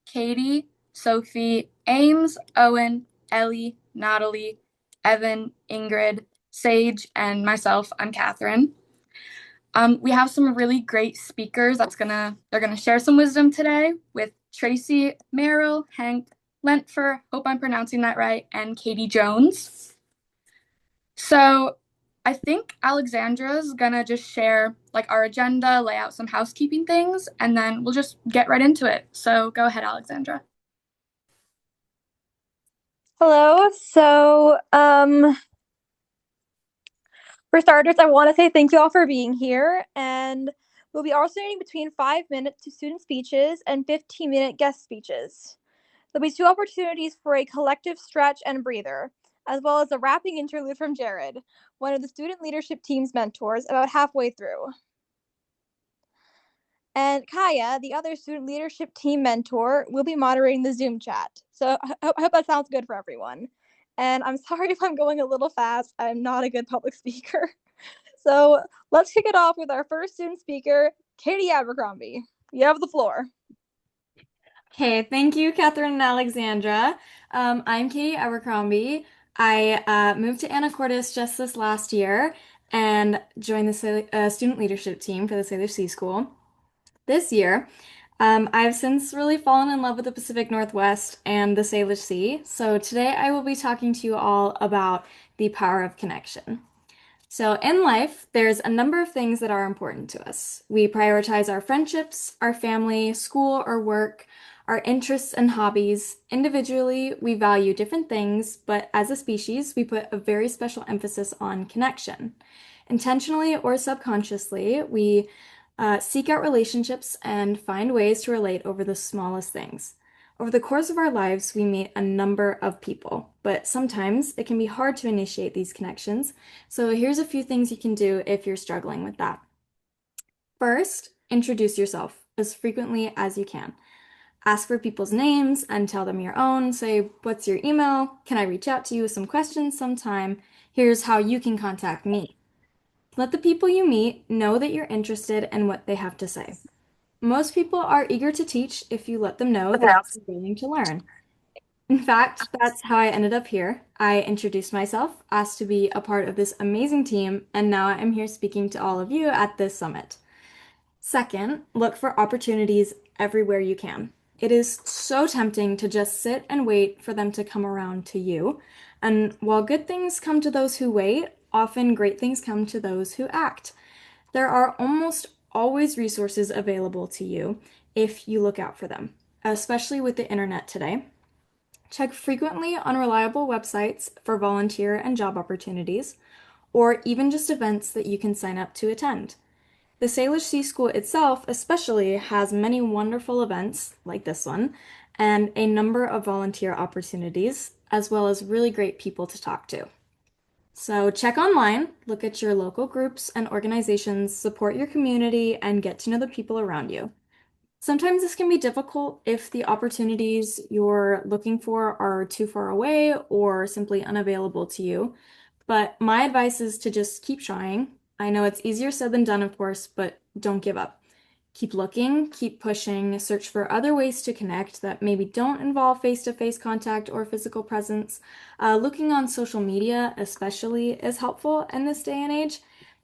Katie, Sophie, Ames, Owen, Ellie, Natalie, Evan, Ingrid, Sage, and myself. I'm Catherine. We have some really great speakers they're gonna share some wisdom today with Tracy, Merrill, Hank, Lentfer, hope I'm pronouncing that right, and Katie Jones. So I think Alexandra's gonna just share like our agenda, lay out some housekeeping things, and then we'll just get right into it. So go ahead, Alexandra. Hello. For starters, I want to say thank you all for being here. And we'll be alternating between 5 minutes to student speeches and 15-minute guest speeches. There'll be two opportunities for a collective stretch and breather, as well as a wrapping interlude from Jared, one of the student leadership team's mentors, about halfway through. And Kaya, the other student leadership team mentor, will be moderating the Zoom chat. So I hope that sounds good for everyone. And I'm sorry if I'm going a little fast. I'm not a good public speaker. So let's kick it off with our first student speaker, Katie Abercrombie. You have the floor. Okay, thank you, Catherine and Alexandra. I'm Katie Abercrombie. I moved to Anacortes just this last year and joined the student leadership team for the Salish Sea School. This year, I've since really fallen in love with the Pacific Northwest and the Salish Sea. So today I will be talking to you all about the power of connection. So, in life, there's a number of things that are important to us. We prioritize our friendships, our family, school or work, our interests and hobbies. Individually, we value different things, but as a species, we put a very special emphasis on connection. Intentionally or subconsciously, we seek out relationships and find ways to relate over the smallest things. Over the course of our lives, we meet a number of people, but sometimes it can be hard to initiate these connections. So here's a few things you can do if you're struggling with that. First, introduce yourself as frequently as you can. Ask for people's names and tell them your own. Say, what's your email? Can I reach out to you with some questions sometime? Here's how you can contact me. Let the people you meet know that you're interested in what they have to say. Most people are eager to teach if you let them know that you're willing to learn. In fact, that's how I ended up here. I introduced myself, asked to be a part of this amazing team, and now I'm here speaking to all of you at this summit. Second, look for opportunities everywhere you can. It is so tempting to just sit and wait for them to come around to you. And while good things come to those who wait, often great things come to those who act. There are almost always resources available to you if you look out for them, especially with the internet today. Check frequently on reliable websites for volunteer and job opportunities, or even just events that you can sign up to attend. The Salish Sea School itself, especially, has many wonderful events like this one and a number of volunteer opportunities, as well as really great people to talk to. So check online, look at your local groups and organizations, support your community, and get to know the people around you. Sometimes this can be difficult if the opportunities you're looking for are too far away or simply unavailable to you. But my advice is to just keep trying. I know it's easier said than done, of course, but don't give up. Keep looking, keep pushing, search for other ways to connect that maybe don't involve face-to-face contact or physical presence. Looking on social media, especially, is helpful in this day and age,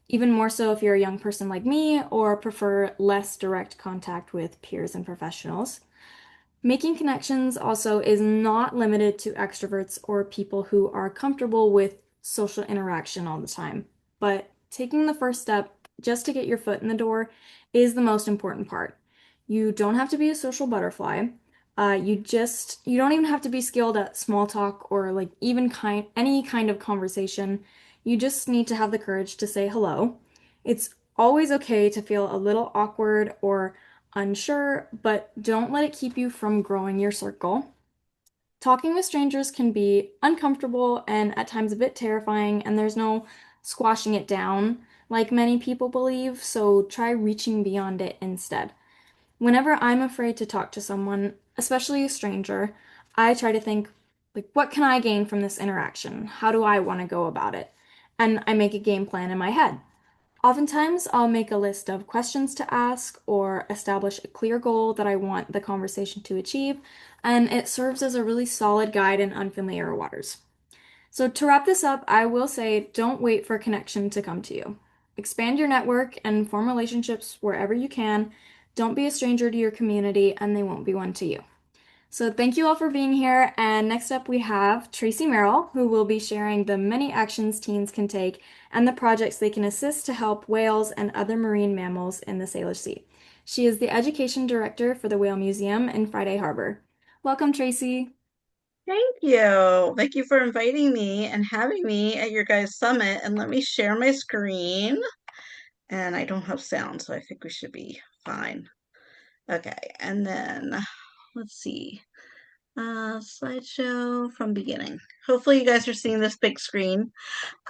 even more so if you're a young person like me or prefer less direct contact with peers and professionals. Making connections also is not limited to extroverts or people who are comfortable with social interaction all the time, but taking the first step just to get your foot in the door is the most important part. You don't have to be a social butterfly. You don't even have to be skilled at small talk or like even any kind of conversation. You just need to have the courage to say hello. It's always okay to feel a little awkward or unsure, but don't let it keep you from growing your circle. Talking with strangers can be uncomfortable and at times a bit terrifying, and there's no squashing it down like many people believe, so try reaching beyond it instead. Whenever I'm afraid to talk to someone, especially a stranger, I try to think, like, what can I gain from this interaction? How do I want to go about it? And I make a game plan in my head. Oftentimes, I'll make a list of questions to ask or establish a clear goal that I want the conversation to achieve, and it serves as a really solid guide in unfamiliar waters. So, to wrap this up, I will say don't wait for connection to come to you. Expand your network and form relationships wherever you can. Don't be a stranger to your community, and they won't be one to you. So thank you all for being here. And next up, we have Tracy Merrill, who will be sharing the many actions teens can take and the projects they can assist to help whales and other marine mammals in the Salish Sea. She is the Education Director for the Whale Museum in Friday Harbor. Welcome, Tracy. Thank you. Thank you for inviting me and having me at your guys' summit. And let me share my screen. And I don't have sound, so I think we should be fine. Okay, and then let's see. Slideshow from beginning. Hopefully you guys are seeing this big screen.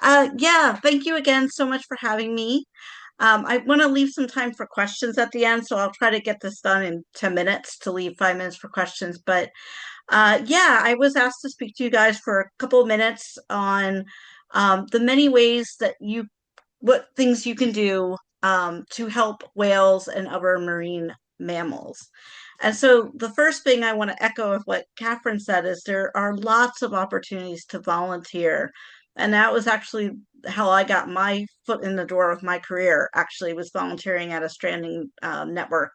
Yeah, thank you again so much for having me. I want to leave some time for questions at the end, so I'll try to get this done in 10 minutes to leave 5 minutes for questions. But yeah, I was asked to speak to you guys for a couple of minutes on the many ways that what things you can do to help whales and other marine mammals. And so the first thing I want to echo of what Catherine said is there are lots of opportunities to volunteer. And that was actually how I got my foot in the door of my career, actually was volunteering at a stranding network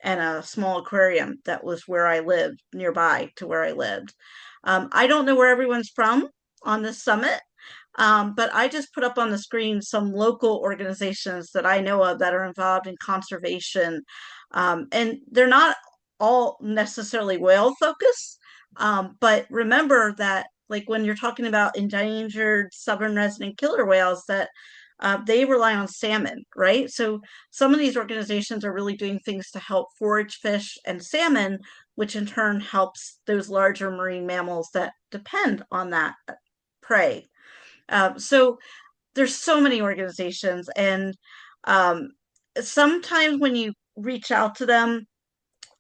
and a small aquarium that was where I lived, nearby to where I lived. I don't know where everyone's from on this summit, but I just put up on the screen some local organizations that I know of that are involved in conservation. And they're not all necessarily whale focused, but remember that like when you're talking about endangered southern resident killer whales, that they rely on salmon, right? So some of these organizations are really doing things to help forage fish and salmon, which in turn helps those larger marine mammals that depend on that prey. So there's so many organizations, and um, sometimes when you reach out to them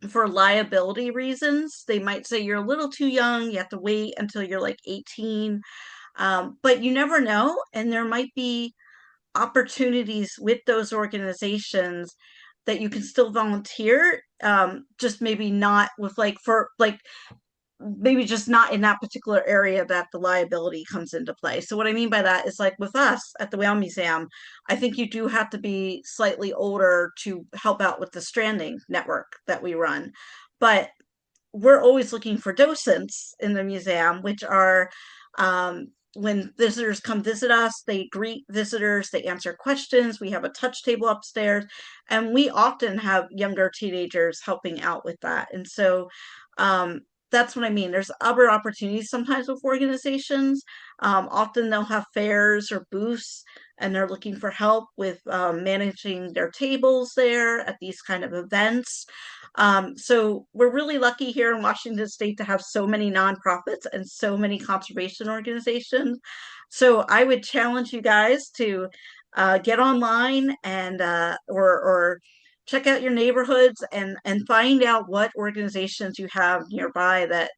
for liability reasons, they might say you're a little too young, you have to wait until you're like 18. But you never know, and there might be opportunities with those organizations that you can still volunteer, just maybe not with like for like maybe just not in that particular area that the liability comes into play. So what I mean by that is like with us at the Whale Museum, I think you do have to be slightly older to help out with the stranding network that we run. But we're always looking for docents in the museum, which are when visitors come visit us, they greet visitors, they answer questions. We have a touch table upstairs, and we often have younger teenagers helping out with that. And so that's what I mean. There's other opportunities sometimes with organizations. Often they'll have fairs or booths, and they're looking for help with managing their tables there at these kind of events. So we're really lucky here in Washington State to have so many nonprofits and so many conservation organizations. So I would challenge you guys to get online and or check out your neighborhoods and find out what organizations you have nearby that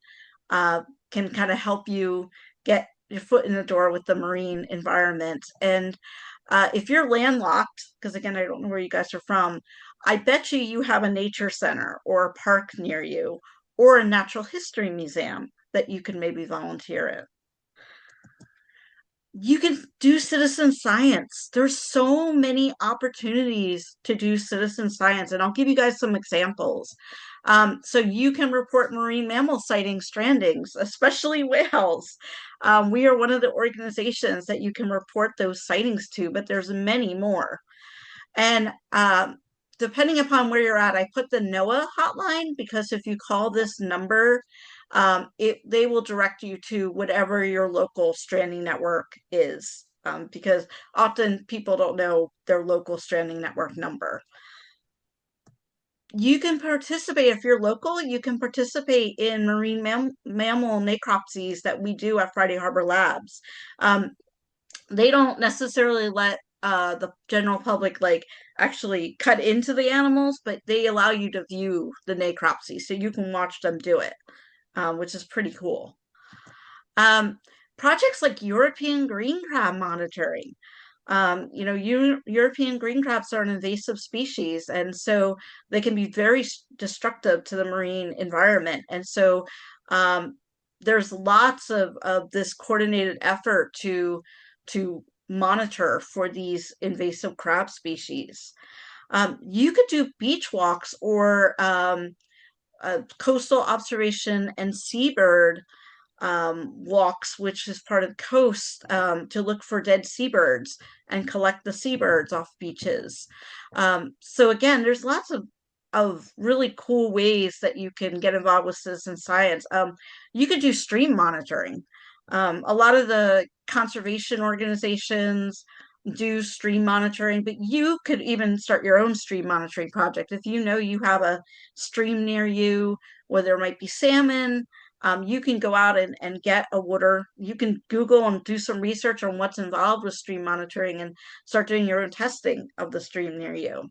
can kind of help you get your foot in the door with the marine environment. And if you're landlocked, because again, I don't know where you guys are from, I bet you have a nature center or a park near you or a natural history museum that you can maybe volunteer in. You can do citizen science. There's so many opportunities to do citizen science, and I'll give you guys some examples. So you can report marine mammal sightings, strandings, especially whales. We are one of the organizations that you can report those sightings to, but there's many more. And depending upon where you're at, I put the NOAA hotline because if you call this number, they will direct you to whatever your local stranding network is, because often people don't know their local stranding network number. You can participate if you're local. You can participate in marine mammal necropsies that we do at Friday Harbor Labs. They don't necessarily let the general public like actually cut into the animals, but they allow you to view the necropsy, so you can watch them do it, which is pretty cool. Projects like European green crab monitoring. European green crabs are an invasive species, and so they can be very destructive to the marine environment. And so there's lots of this coordinated effort to monitor for these invasive crab species. You could do beach walks or coastal observation and seabird walks, which is part of the coast, to look for dead seabirds and collect the seabirds off beaches. So again, there's lots of really cool ways that you can get involved with citizen science. You could do stream monitoring. A lot of the conservation organizations do stream monitoring, but you could even start your own stream monitoring project. If you know you have a stream near you where there might be salmon, you can go out and get a water. You can Google and do some research on what's involved with stream monitoring and start doing your own testing of the stream near you.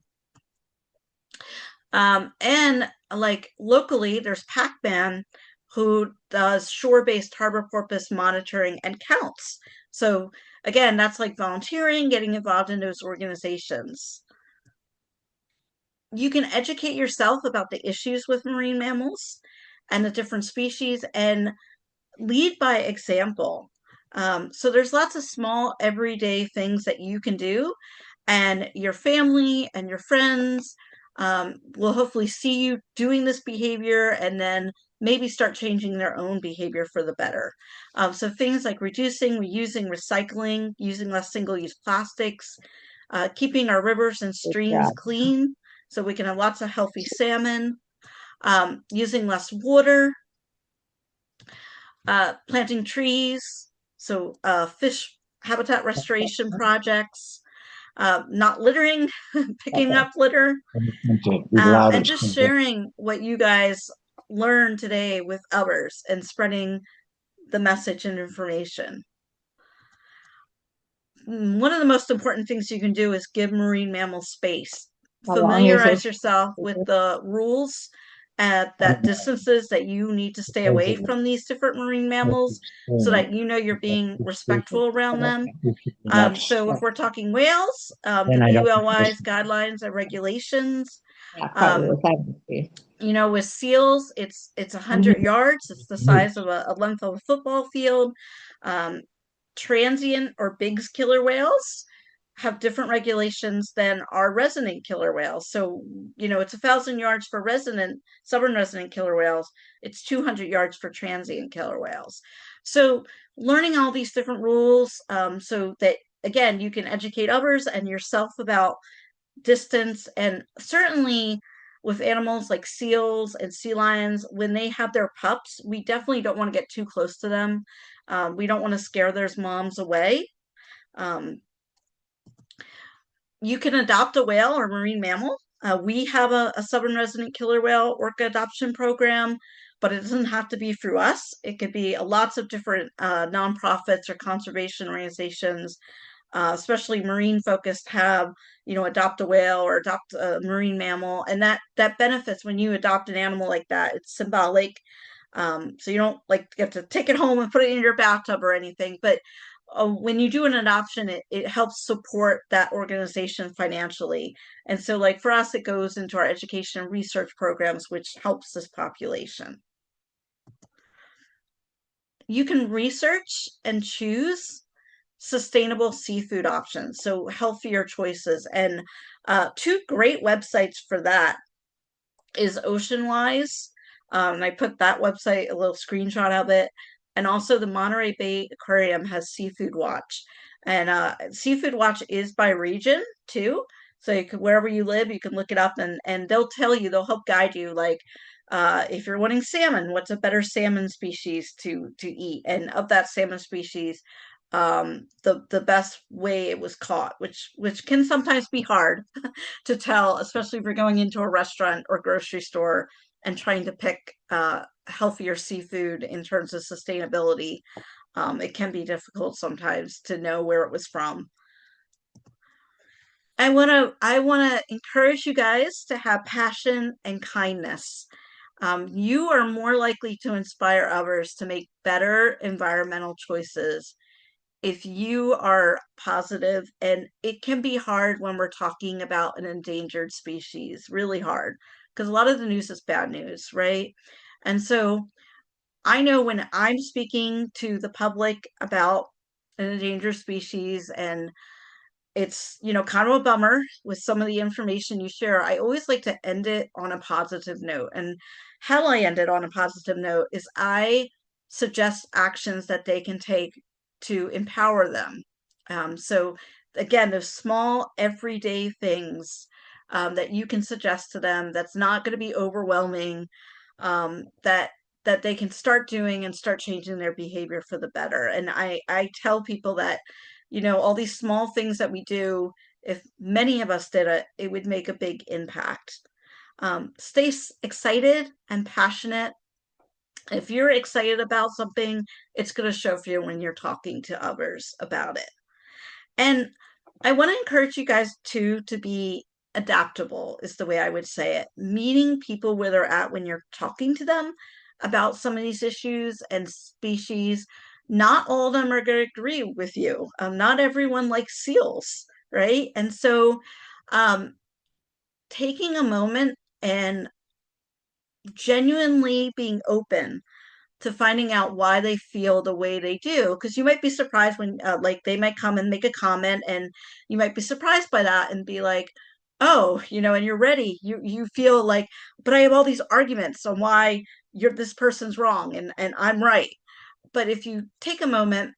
And like locally, there's Pac-Man who does shore-based harbor porpoise monitoring and counts. So again, that's like volunteering, getting involved in those organizations. You can educate yourself about the issues with marine mammals and the different species and lead by example. So there's lots of small everyday things that you can do, and your family and your friends will hopefully see you doing this behavior and then maybe start changing their own behavior for the better. So things like reducing, reusing, recycling, using less single-use plastics, keeping our rivers and streams clean so we can have lots of healthy salmon, using less water, planting trees, so fish habitat restoration projects, not littering, picking up litter, and just sharing what you guys learned today with others and spreading the message and information. One of the most important things you can do is give marine mammals space. Familiarize yourself with the rules at that distances that you need to stay away from these different marine mammals so that you know you're being respectful around them. So if we're talking whales, the BULY's guidelines and regulations. With seals, it's 100 yards. It's the size of a length of a football field. Transient or big killer whales have different regulations than our resident killer whales. So, it's 1,000 yards for southern resident killer whales. It's 200 yards for transient killer whales. So learning all these different rules, so that, again, you can educate others and yourself about distance. And certainly with animals like seals and sea lions, when they have their pups, we definitely don't want to get too close to them. We don't want to scare their moms away. You can adopt a whale or marine mammal. We have a southern resident killer whale orca adoption program, but it doesn't have to be through us. It could be lots of different nonprofits or conservation organizations, especially marine focused, have adopt a whale or adopt a marine mammal, and that benefits when you adopt an animal like that. It's symbolic. So you don't get to take it home and put it in your bathtub or anything, but when you do an adoption, it helps support that organization financially. And so for us, it goes into our education and research programs, which helps this population. You can research and choose sustainable seafood options, so healthier choices. And two great websites for that is OceanWise. I put that website, a little screenshot of it, and also the Monterey Bay Aquarium has Seafood Watch. And Seafood Watch is by region too. So wherever you live, you can look it up and they'll help guide you. If you're wanting salmon, what's a better salmon species to eat? And of that salmon species, the best way it was caught, which can sometimes be hard to tell, especially if you're going into a restaurant or grocery store and trying to pick healthier seafood in terms of sustainability. It can be difficult sometimes to know where it was from. I want to encourage you guys to have passion and kindness. You are more likely to inspire others to make better environmental choices if you are positive, and it can be hard when we're talking about an endangered species, really hard, because a lot of the news is bad news, right? And so I know when I'm speaking to the public about an endangered species, and it's, kind of a bummer with some of the information you share, I always like to end it on a positive note. And how I end it on a positive note is I suggest actions that they can take to empower them. So again, those small everyday things that you can suggest to them, that's not going to be overwhelming, that they can start doing and start changing their behavior for the better. And I tell people that, all these small things that we do, if many of us did it, it would make a big impact. Stay excited and passionate. If you're excited about something, it's going to show for you when you're talking to others about it. And I want to encourage you guys too to be adaptable, is the way I would say it. Meeting people where they're at when you're talking to them about some of these issues and species. Not all of them are going to agree with you. Not everyone likes seals, right? And so um, taking a moment and genuinely being open to finding out why they feel the way they do, because you might be surprised when like they might come and make a comment, and you might be surprised by that and be like, oh, and you're ready, you feel like, but I have all these arguments on why this person's wrong and I'm right. But if you take a moment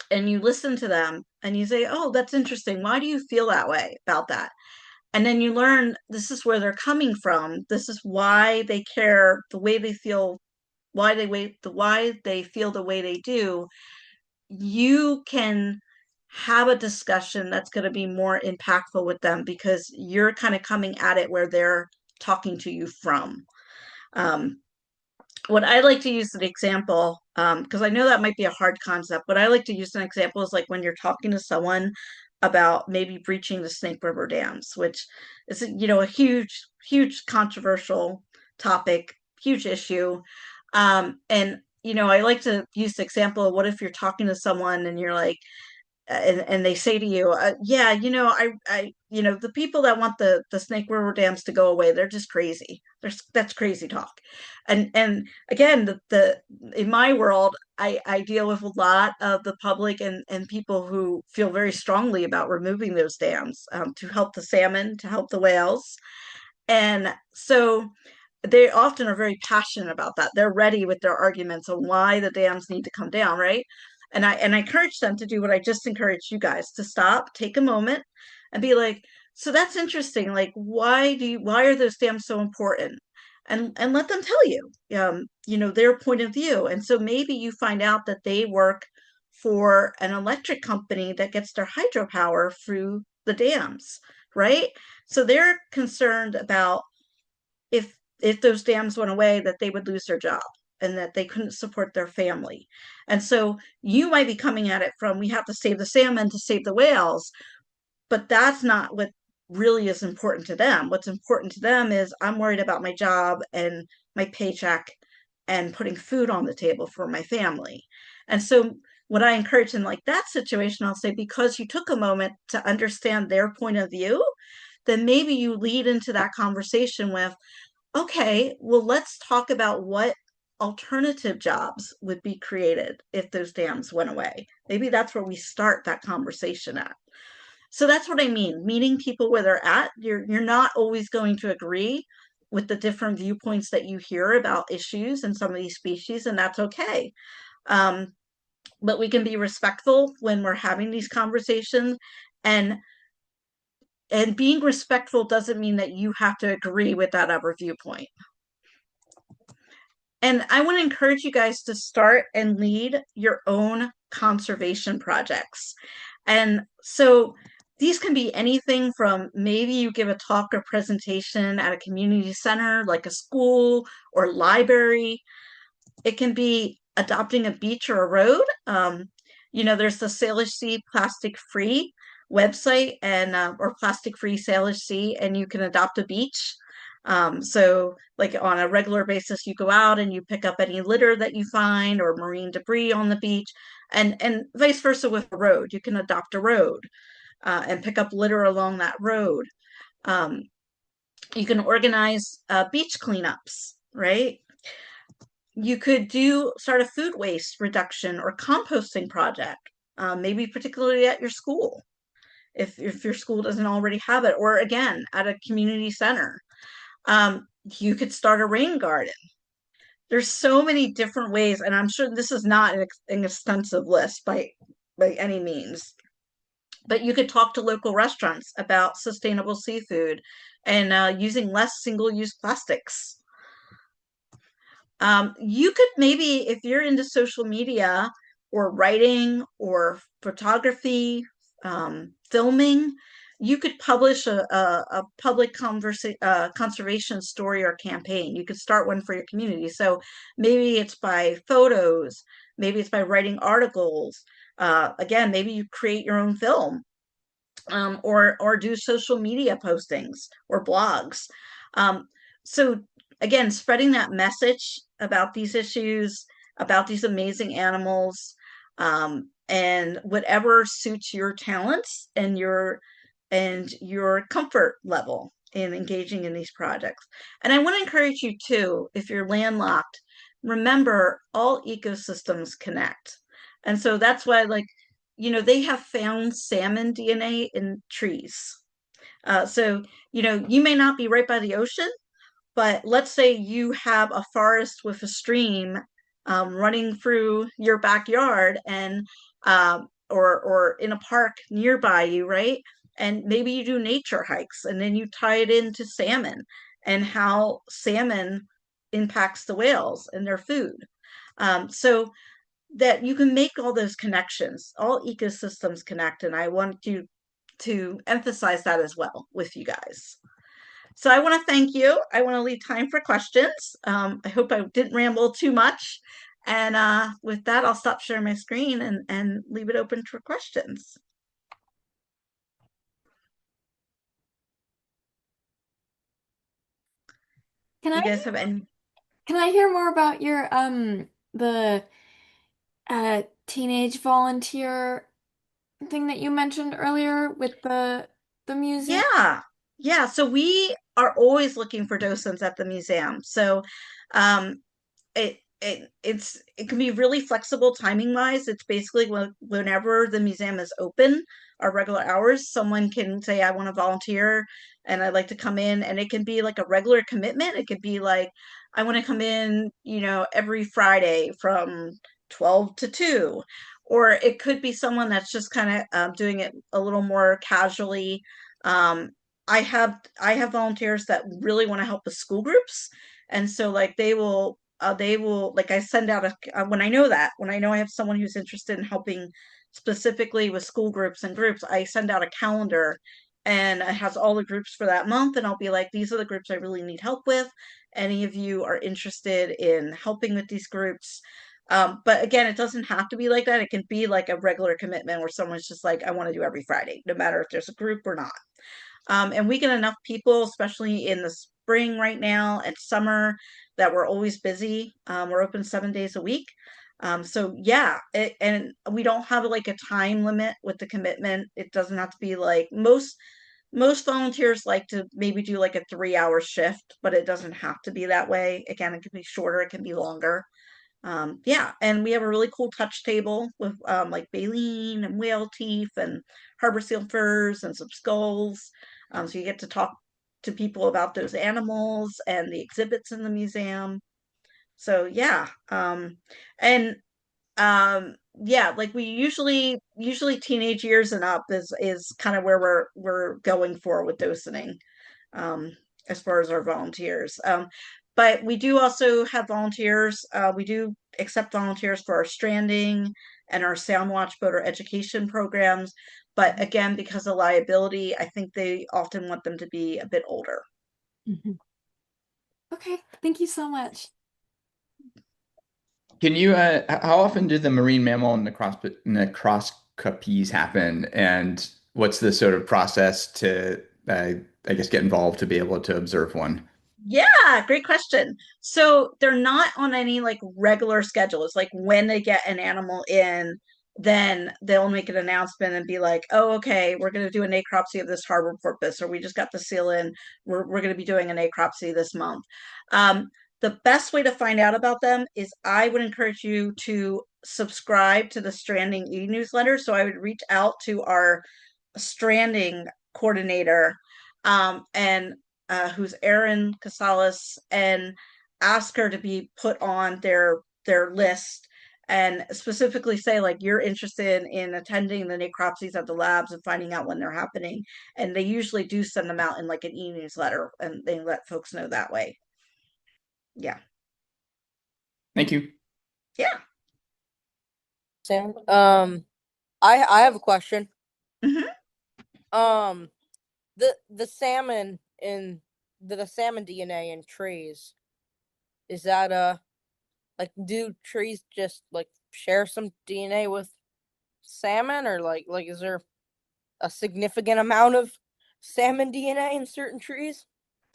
and you listen to them and you say, oh, that's interesting, why do you feel that way about that? And then you learn this is where they're coming from, this is why they care the way they feel, why they feel the way they do. You can have a discussion that's going to be more impactful with them, because you're kind of coming at it where they're talking to you from. What I like to use an example, because I know that might be a hard concept, but I like to use an example is like when you're talking to someone about maybe breaching the Snake River dams, which is, a huge, huge controversial topic, huge issue. And, I like to use the example of, what if you're talking to someone and you're like, and they say to you, yeah, the people that want the Snake River dams to go away, they're just crazy. That's crazy talk. And again, the in my world, I deal with a lot of the public and people who feel very strongly about removing those dams, to help the salmon, to help the whales. And so they often are very passionate about that. They're ready with their arguments on why the dams need to come down, right? And I encourage them to do what I just encouraged you guys, to stop, take a moment, and be like, so that's interesting. Like, why are those dams so important? And let them tell you, their point of view. And so maybe you find out that they work for an electric company that gets their hydropower through the dams, right? So they're concerned about, if those dams went away, that they would lose their job and that they couldn't support their family. And so you might be coming at it from, we have to save the salmon to save the whales, but that's not what really is important to them. What's important to them is, I'm worried about my job and my paycheck and putting food on the table for my family. And so what I encourage in like that situation, I'll say, because you took a moment to understand their point of view, then maybe you lead into that conversation with, okay, well, let's talk about what alternative jobs would be created if those dams went away. Maybe that's where we start that conversation at. So that's what I mean, meeting people where they're at. You're not always going to agree with the different viewpoints that you hear about issues and some of these species, and that's okay. But we can be respectful when we're having these conversations, and being respectful doesn't mean that you have to agree with that other viewpoint. And I want to encourage you guys to start and lead your own conservation projects. And so these can be anything from, maybe you give a talk or presentation at a community center, like a school or library. It can be adopting a beach or a road. There's the Salish Sea Plastic Free website, and or Plastic Free Salish Sea, and you can adopt a beach. So like on a regular basis, you go out and you pick up any litter that you find or marine debris on the beach, and vice versa with a road. You can adopt a road and pick up litter along that road. Um, you can organize beach cleanups, right? You could do start a food waste reduction or composting project, maybe particularly at your school, if your school doesn't already have it, or again at a community center. You could start a rain garden. There's so many different ways, and I'm sure this is not an extensive list by any means. But you could talk to local restaurants about sustainable seafood and using less single-use plastics. You could maybe, if you're into social media or writing or photography, filming, you could publish a public conservation story or campaign. You could start one for your community. So maybe it's by photos, maybe it's by writing articles. Again, maybe you create your own film, or do social media postings or blogs. Um, so again, spreading that message about these issues, about these amazing animals, and whatever suits your talents and your comfort level in engaging in these projects. And I want to encourage you too, if you're landlocked, remember all ecosystems connect. And so that's why, like, they have found salmon DNA in trees. So, you may not be right by the ocean, but let's say you have a forest with a stream running through your backyard and or in a park nearby you, right? And maybe you do nature hikes and then you tie it into salmon and how salmon impacts the whales and their food. So that you can make all those connections. All ecosystems connect, and I want you to emphasize that as well with you guys. So I want to thank you. I want to leave time for questions. I hope I didn't ramble too much. And with that, I'll stop sharing my screen and leave it open for questions. Can Do I you guys have any? can I hear more about your the teenage volunteer thing that you mentioned earlier with the museum? Yeah, yeah. So we are always looking for docents at the museum. So um, it can be really flexible timing wise. It's basically whenever the museum is open, our regular hours, someone can say, I want to volunteer and I'd like to come in. And it can be like a regular commitment. It could be like, I want to come in, every Friday from 12 to 2. Or it could be someone that's just kind of doing it a little more casually. Um, I have volunteers that really want to help with school groups, and so like they will like I send out when I know I have someone who's interested in helping specifically with school groups and groups, I send out a calendar and it has all the groups for that month, and I'll be like, these are the groups I really need help with. Any of you are interested in helping with these groups? But again, it doesn't have to be like that. It can be like a regular commitment where someone's just like, I want to do every Friday, no matter if there's a group or not. And we get enough people, especially in the spring right now and summer, that we're always busy. We're open 7 days a week. So yeah, and we don't have like a time limit with the commitment. It doesn't have to be like most volunteers like to maybe do like a 3 hour shift, but it doesn't have to be that way. Again, it can be shorter, it can be longer. Yeah, and we have a really cool touch table with like baleen and whale teeth and harbor seal furs and some skulls. So you get to talk to people about those animals and the exhibits in the museum. So yeah, and yeah, like we usually teenage years and up is kind of where we're going for with docening, um, as far as our volunteers. But we do also have volunteers. We do accept volunteers for our stranding and our Sound Watch boater education programs. But again, because of liability, I think they often want them to be a bit older. Mhm. Okay, thank you so much. Can you, how often do the marine mammal necroscopies happen? And what's the sort of process to, I guess, get involved to be able to observe one? Yeah, great question. So they're not on any like regular schedule. It's like when they get an animal in, then they'll make an announcement and be like, "Oh, okay, we're going to do a necropsy of this harbor porpoise, or we just got the seal in. We're going to be doing a necropsy this month." Um, the best way to find out about them is I would encourage you to subscribe to the Stranding e-newsletter. So I would reach out to our stranding coordinator, and who's Erin Casales, and ask her to be put on their list, and specifically say like you're interested in attending the necropsies at the labs and finding out when they're happening. And they usually do send them out in like an e-newsletter, and they let folks know that way. Yeah. Thank you. Yeah. Sam, I have a question. Hmm. Um, the salmon in the salmon DNA in trees, is that like do trees just like share some DNA with salmon, or like is there a significant amount of salmon DNA in certain trees?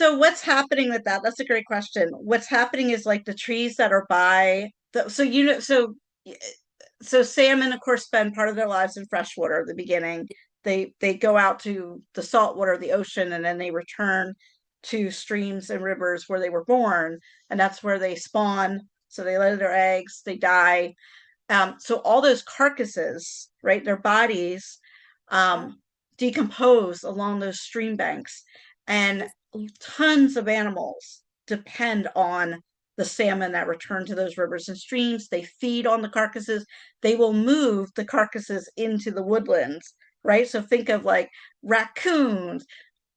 So what's happening with that? That's a great question. What's happening is like the trees that are by the, so you know, so salmon, of course, spend part of their lives in freshwater at the beginning. They go out to the salt water, the ocean, and then they return to streams and rivers where they were born, and that's where they spawn. So they lay their eggs, they die. So all those carcasses, right, their bodies um, decompose along those stream banks, and tons of animals depend on the salmon that return to those rivers and streams. They feed on the carcasses. They will move the carcasses into the woodlands, right? So think of like raccoons,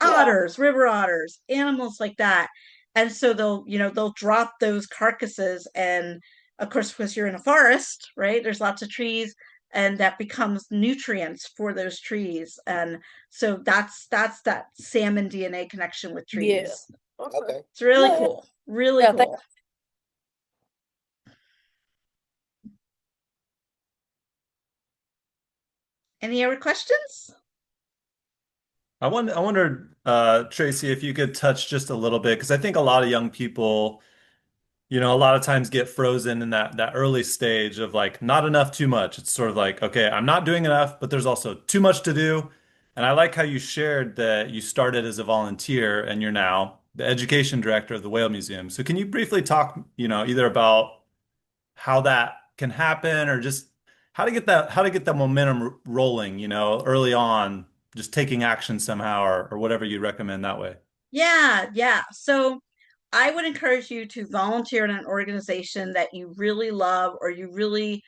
Yeah. otters, river otters, animals like that. And so they'll drop those carcasses, and of course, because you're in a forest, right? There's lots of trees, and that becomes nutrients for those trees. And so that's that salmon DNA connection with Yeah. trees. Okay. It's really No, cool. Really yeah, thank cool. Any other questions? I wondered, Tracy, if you could touch just a little bit, because I think a lot of young people, a lot of times get frozen in that early stage of like not enough, too much. It's sort of like, okay, I'm not doing enough, but there's also too much to do. And I like how you shared that you started as a volunteer and you're now the education director of the Whale Museum. So can you briefly talk, either about how that can happen or just how to get that momentum rolling, early on, just taking action somehow or whatever you recommend that way. Yeah, yeah. So I would encourage you to volunteer in an organization that you really love, or you really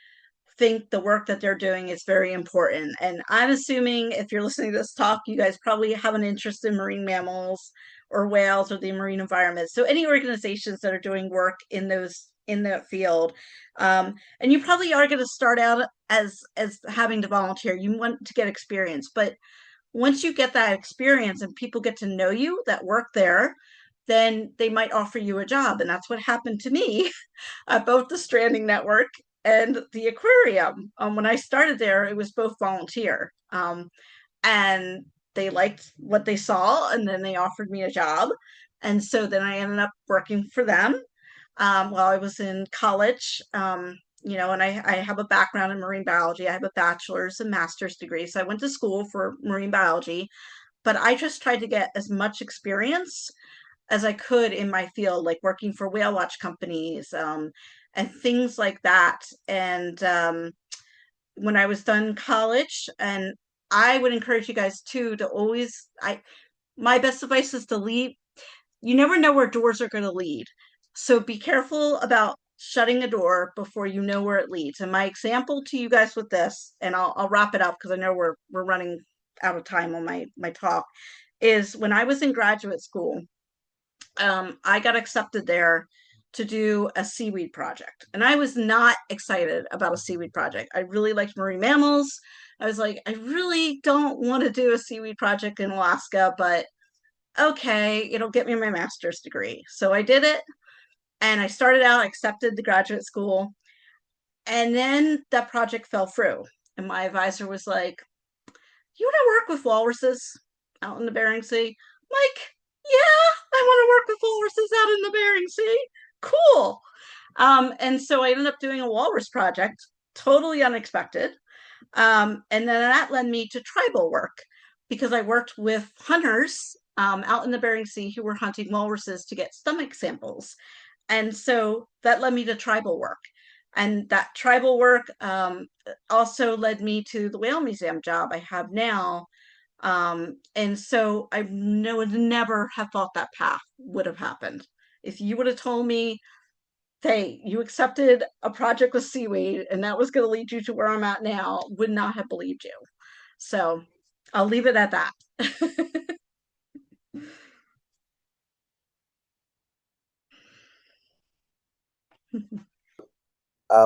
think the work that they're doing is very important. And I'm assuming if you're listening to this talk, you guys probably have an interest in marine mammals or whales or the marine environment. So any organizations that are doing work in that field, and you probably are going to start out as having to volunteer. You want to get experience, but once you get that experience and people get to know you that work there, then they might offer you a job. And that's what happened to me at both the Stranding Network and the aquarium. When I started there, it was both volunteer. And they liked what they saw, and then they offered me a job. And so then I ended up working for them while I was in college. And I have a background in marine biology. I have a bachelor's and master's degree. So I went to school for marine biology, but I just tried to get as much experience as I could in my field, like working for whale watch companies, and things like that. And when I was done college, and I would encourage you guys too to always, my best advice is to leave. You never know where doors are going to lead. So be careful about shutting a door before you know where it leads. And my example to you guys with this, and I'll wrap it up because I know we're running out of time on my talk, is when I was in graduate school, I got accepted there to do a seaweed project. And I was not excited about a seaweed project. I really liked marine mammals. I was like, I really don't want to do a seaweed project in Alaska, but okay, it'll get me my master's degree. So I did it, and I started out, I accepted the graduate school, and then that project fell through. And my advisor was like, you want to work with walruses out in the Bering Sea? I'm like, yeah, I want to work with walruses out in the Bering Sea. Cool. And so I ended up doing a walrus project, totally unexpected. And then that led me to tribal work because I worked with hunters out in the Bering Sea who were hunting walruses to get stomach samples. And so that led me to tribal work. And that tribal work also led me to the whale museum job I have now. And so I would never have thought that path would have happened. If you would have told me, hey, you accepted a project with seaweed and that was going to lead you to where I'm at now, would not have believed you. So I'll leave it at that.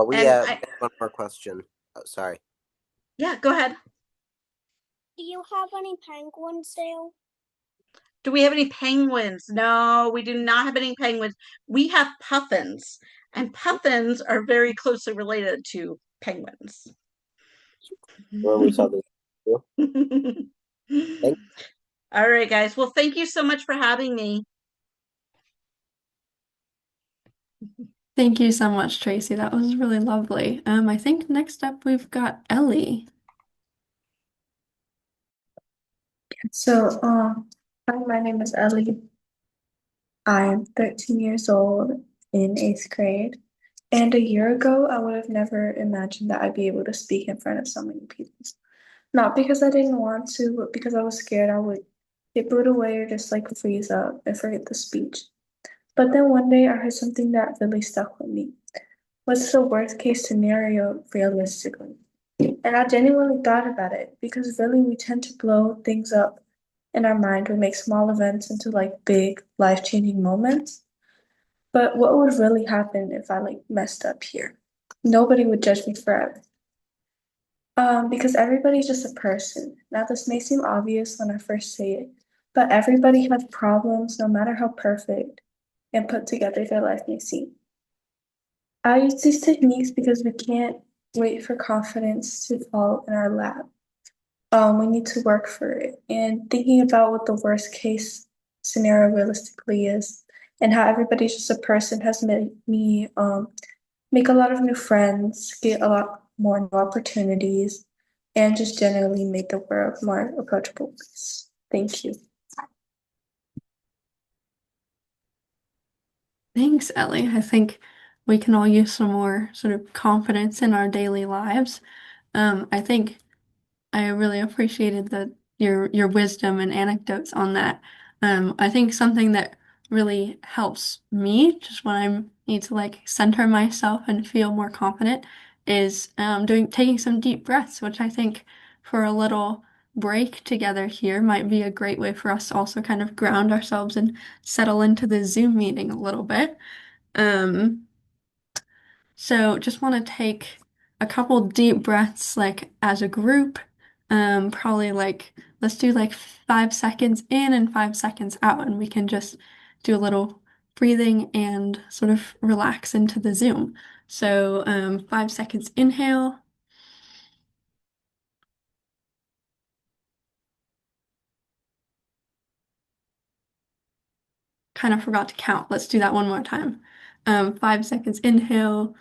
We And have one more question. Oh, sorry. yeah, go ahead. Do you have any penguins there? Do we have any penguins? No, we do not have any penguins. We have puffins, and puffins are very closely related to penguins. When we saw this. Thank All right, guys. Well, thank you so much for having me. Thank you so much, Tracy. That was really lovely. I think next up we've got Ellie. So, hi, my name is Ellie. I'm 13 years old in eighth grade. And a year ago, I would have never imagined that I'd be able to speak in front of so many people. Not because I didn't want to, but because I was scared I would get booed away or just like freeze up and forget the speech. But then one day I heard something that really stuck with me. What's the worst case scenario realistically? And I genuinely thought about it because really we tend to blow things up in our mind. We make small events into like big life-changing moments. But what would really happen if I like messed up here? Nobody would judge me forever. Because everybody's just a person. Now this may seem obvious when I first say it, but everybody has problems no matter how perfect and put together their life may seem. I use these techniques because we can't wait for confidence to fall in our lap. We need to work for it. And thinking about what the worst case scenario realistically is and how everybody's just a person has made me make a lot of new friends, get a lot more new opportunities, and just generally make the world more approachable. Thank you. Thanks, Ellie. I think we can all use some more sort of confidence in our daily lives. I think I really appreciated your wisdom and anecdotes on that. I think something that really helps me just when I need to like center myself and feel more confident is taking some deep breaths, which I think for a little break together here might be a great way for us to also kind of ground ourselves and settle into the Zoom meeting a little bit. Um, so just want to take a couple deep breaths like as a group. Probably like let's do like 5 seconds in and 5 seconds out, and we can just do a little breathing and sort of relax into the Zoom. So 5 seconds inhale, kind of forgot to count. Let's do that one more time. 5 seconds inhale,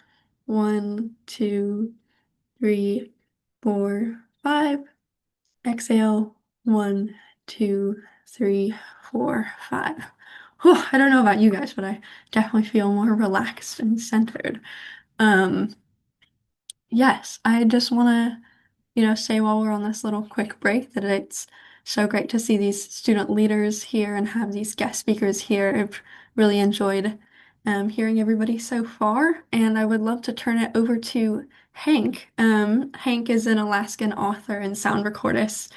1, 2, 3, 4, 5. Exhale, 1, 2, 3, 4, 5. Whew, I don't know about you guys, but I definitely feel more relaxed and centered. Um, yes, I just want to say while we're on this little quick break that it's so great to see these student leaders here and have these guest speakers here. I've really enjoyed hearing everybody so far, and I would love to turn it over to Hank. Hank is an Alaskan author and sound recordist.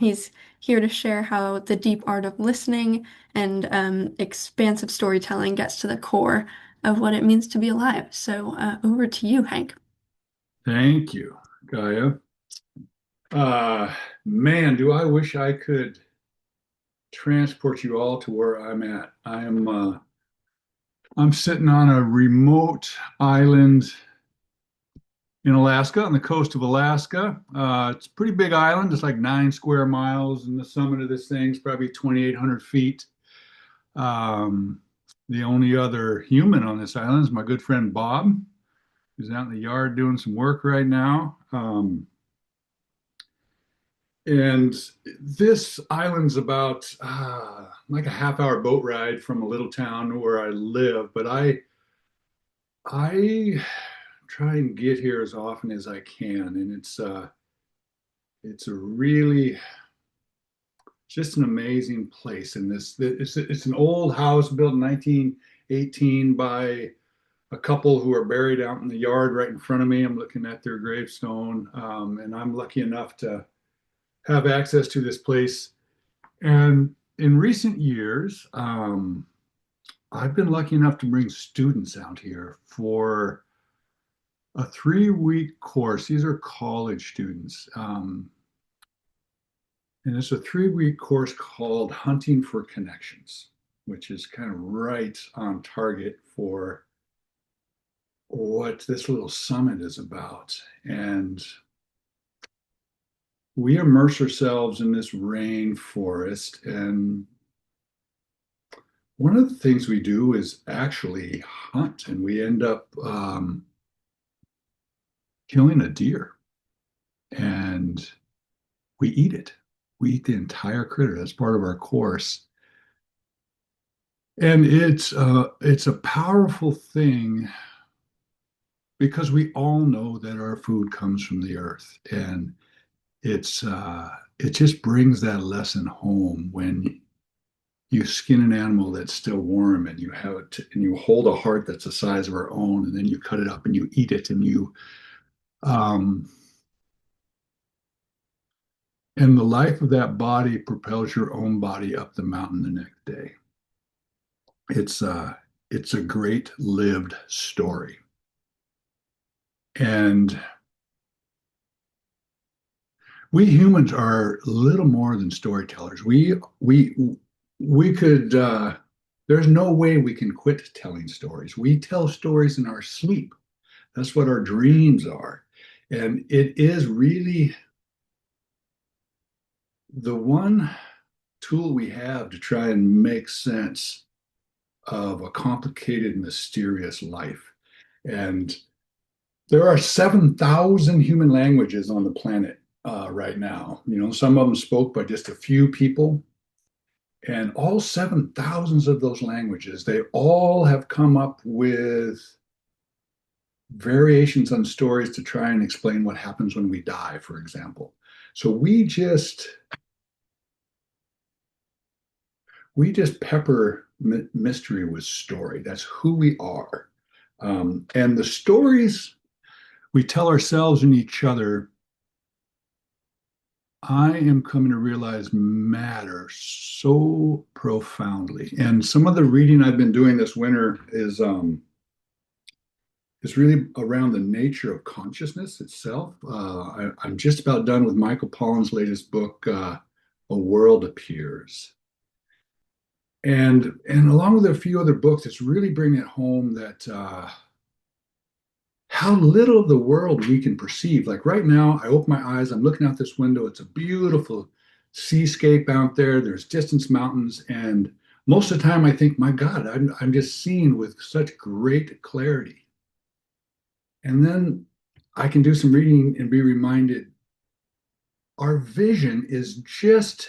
He's here to share how the deep art of listening and expansive storytelling gets to the core of what it means to be alive. So over to you, Hank. Thank you, Gaia. Man, do I wish I could transport you all to where I'm at. I'm sitting on a remote island in Alaska, on the coast of Alaska. It's a pretty big island. It's like 9 square miles, and the summit of this thing is probably 2,800 feet. Um, the only other human on this island is my good friend Bob, who's out in the yard doing some work right now. And this island's about like a half-hour boat ride from a little town where I live, but I try and get here as often as I can, and it's a really just an amazing place. And it's an old house built in 1918 by a couple who are buried out in the yard right in front of me. I'm looking at their gravestone, and I'm lucky enough to have access to this place. And in recent years, I've been lucky enough to bring students out here for a 3-week course. These are college students. And it's a 3-week course called Hunting for Connections, which is kind of right on target for what this little summit is about. And we immerse ourselves in this rainforest. And one of the things we do is actually hunt, and we end up killing a deer and we eat it. We eat the entire critter. That's part of our course. And it's a powerful thing because we all know that our food comes from the earth, and it just brings that lesson home when you skin an animal that's still warm and you have it and you hold a heart that's the size of our own, and then you cut it up and you eat it, and you and the life of that body propels your own body up the mountain the next day. It's a great lived story. And we humans are little more than storytellers. We could there's no way we can quit telling stories. We tell stories in our sleep. That's what our dreams are. And it is really the one tool we have to try and make sense of a complicated, mysterious life. And there are 7,000 human languages on the planet right now. You know, some of them spoke by just a few people. And all 7,000 of those languages, they all have come up with variations on stories to try and explain what happens when we die, for example. So we just pepper mystery with story. That's who we are. And the stories we tell ourselves and each other, I am coming to realize matter so profoundly. And some of the reading I've been doing this winter is really around the nature of consciousness itself. I'm just about done with Michael Pollan's latest book, A World Appears. And along with a few other books, it's really bringing it home that how little of the world we can perceive. Like right now, I open my eyes, I'm looking out this window. It's a beautiful seascape out there. There's distant mountains. And most of the time, I think, my God, I'm just seeing with such great clarity. And then I can do some reading and be reminded our vision is just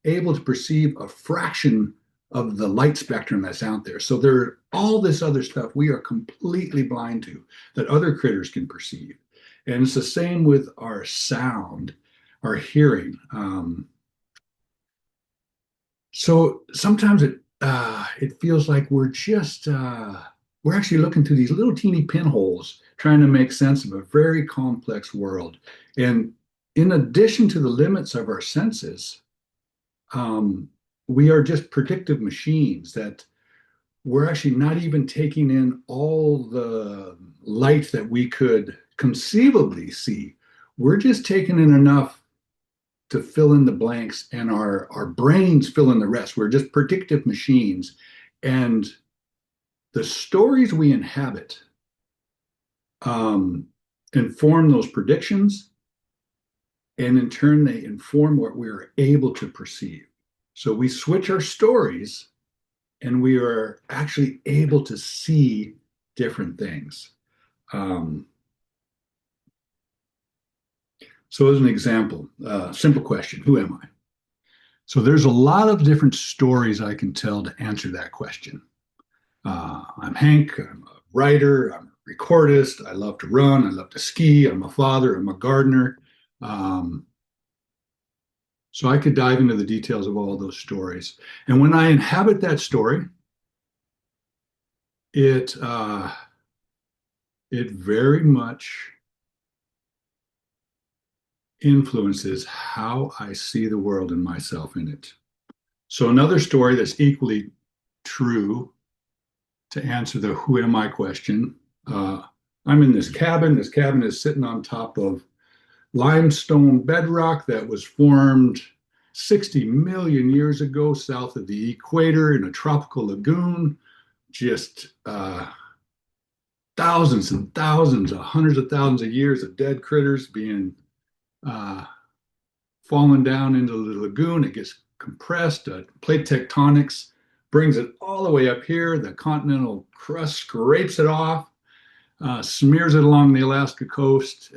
able to perceive a fraction of the light spectrum that's out there. So there all this other stuff we are completely blind to that other critters can perceive. And it's the same with our sound, our hearing. So sometimes it feels like we're actually looking through these little teeny pinholes trying to make sense of a very complex world. And in addition to the limits of our senses, we are just predictive machines that we're actually not even taking in all the light that we could conceivably see. We're just taking in enough to fill in the blanks, and our brains fill in the rest. We're just predictive machines. And the stories we inhabit inform those predictions, and in turn, they inform what we're able to perceive. So we switch our stories and we are actually able to see different things. So as an example, simple question, who am I? So there's a lot of different stories I can tell to answer that question. I'm Hank, I'm a writer, I'm a recordist, I love to run, I love to ski, I'm a father, I'm a gardener. So I could dive into the details of all those stories. And when I inhabit that story, it it very much influences how I see the world and myself in it. So another story that's equally true to answer the who am I question. I'm in this cabin. This cabin is sitting on top of limestone bedrock that was formed 60 million years ago south of the equator in a tropical lagoon. Just thousands and thousands, hundreds of thousands of years of dead critters being uh, fallen down into the lagoon. It gets compressed. Plate tectonics brings it all the way up here. The continental crust scrapes it off, smears it along the Alaska coast.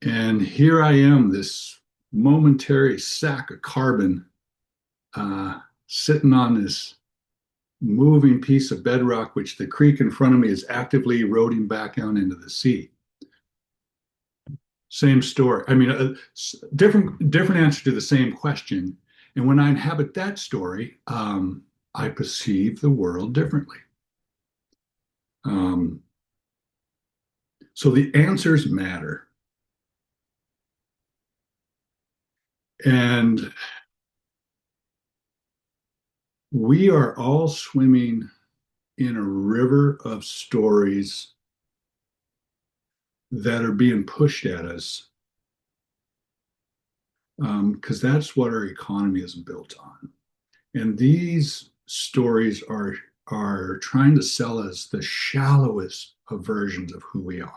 And here I am, this momentary sack of carbon sitting on this moving piece of bedrock, which the creek in front of me is actively eroding back down into the sea. Same story. I mean, different answer to the same question. And when I inhabit that story, I perceive the world differently. So the answers matter. And we are all swimming in a river of stories that are being pushed at us because that's what our economy is built on. And these stories are trying to sell us the shallowest of versions of who we are.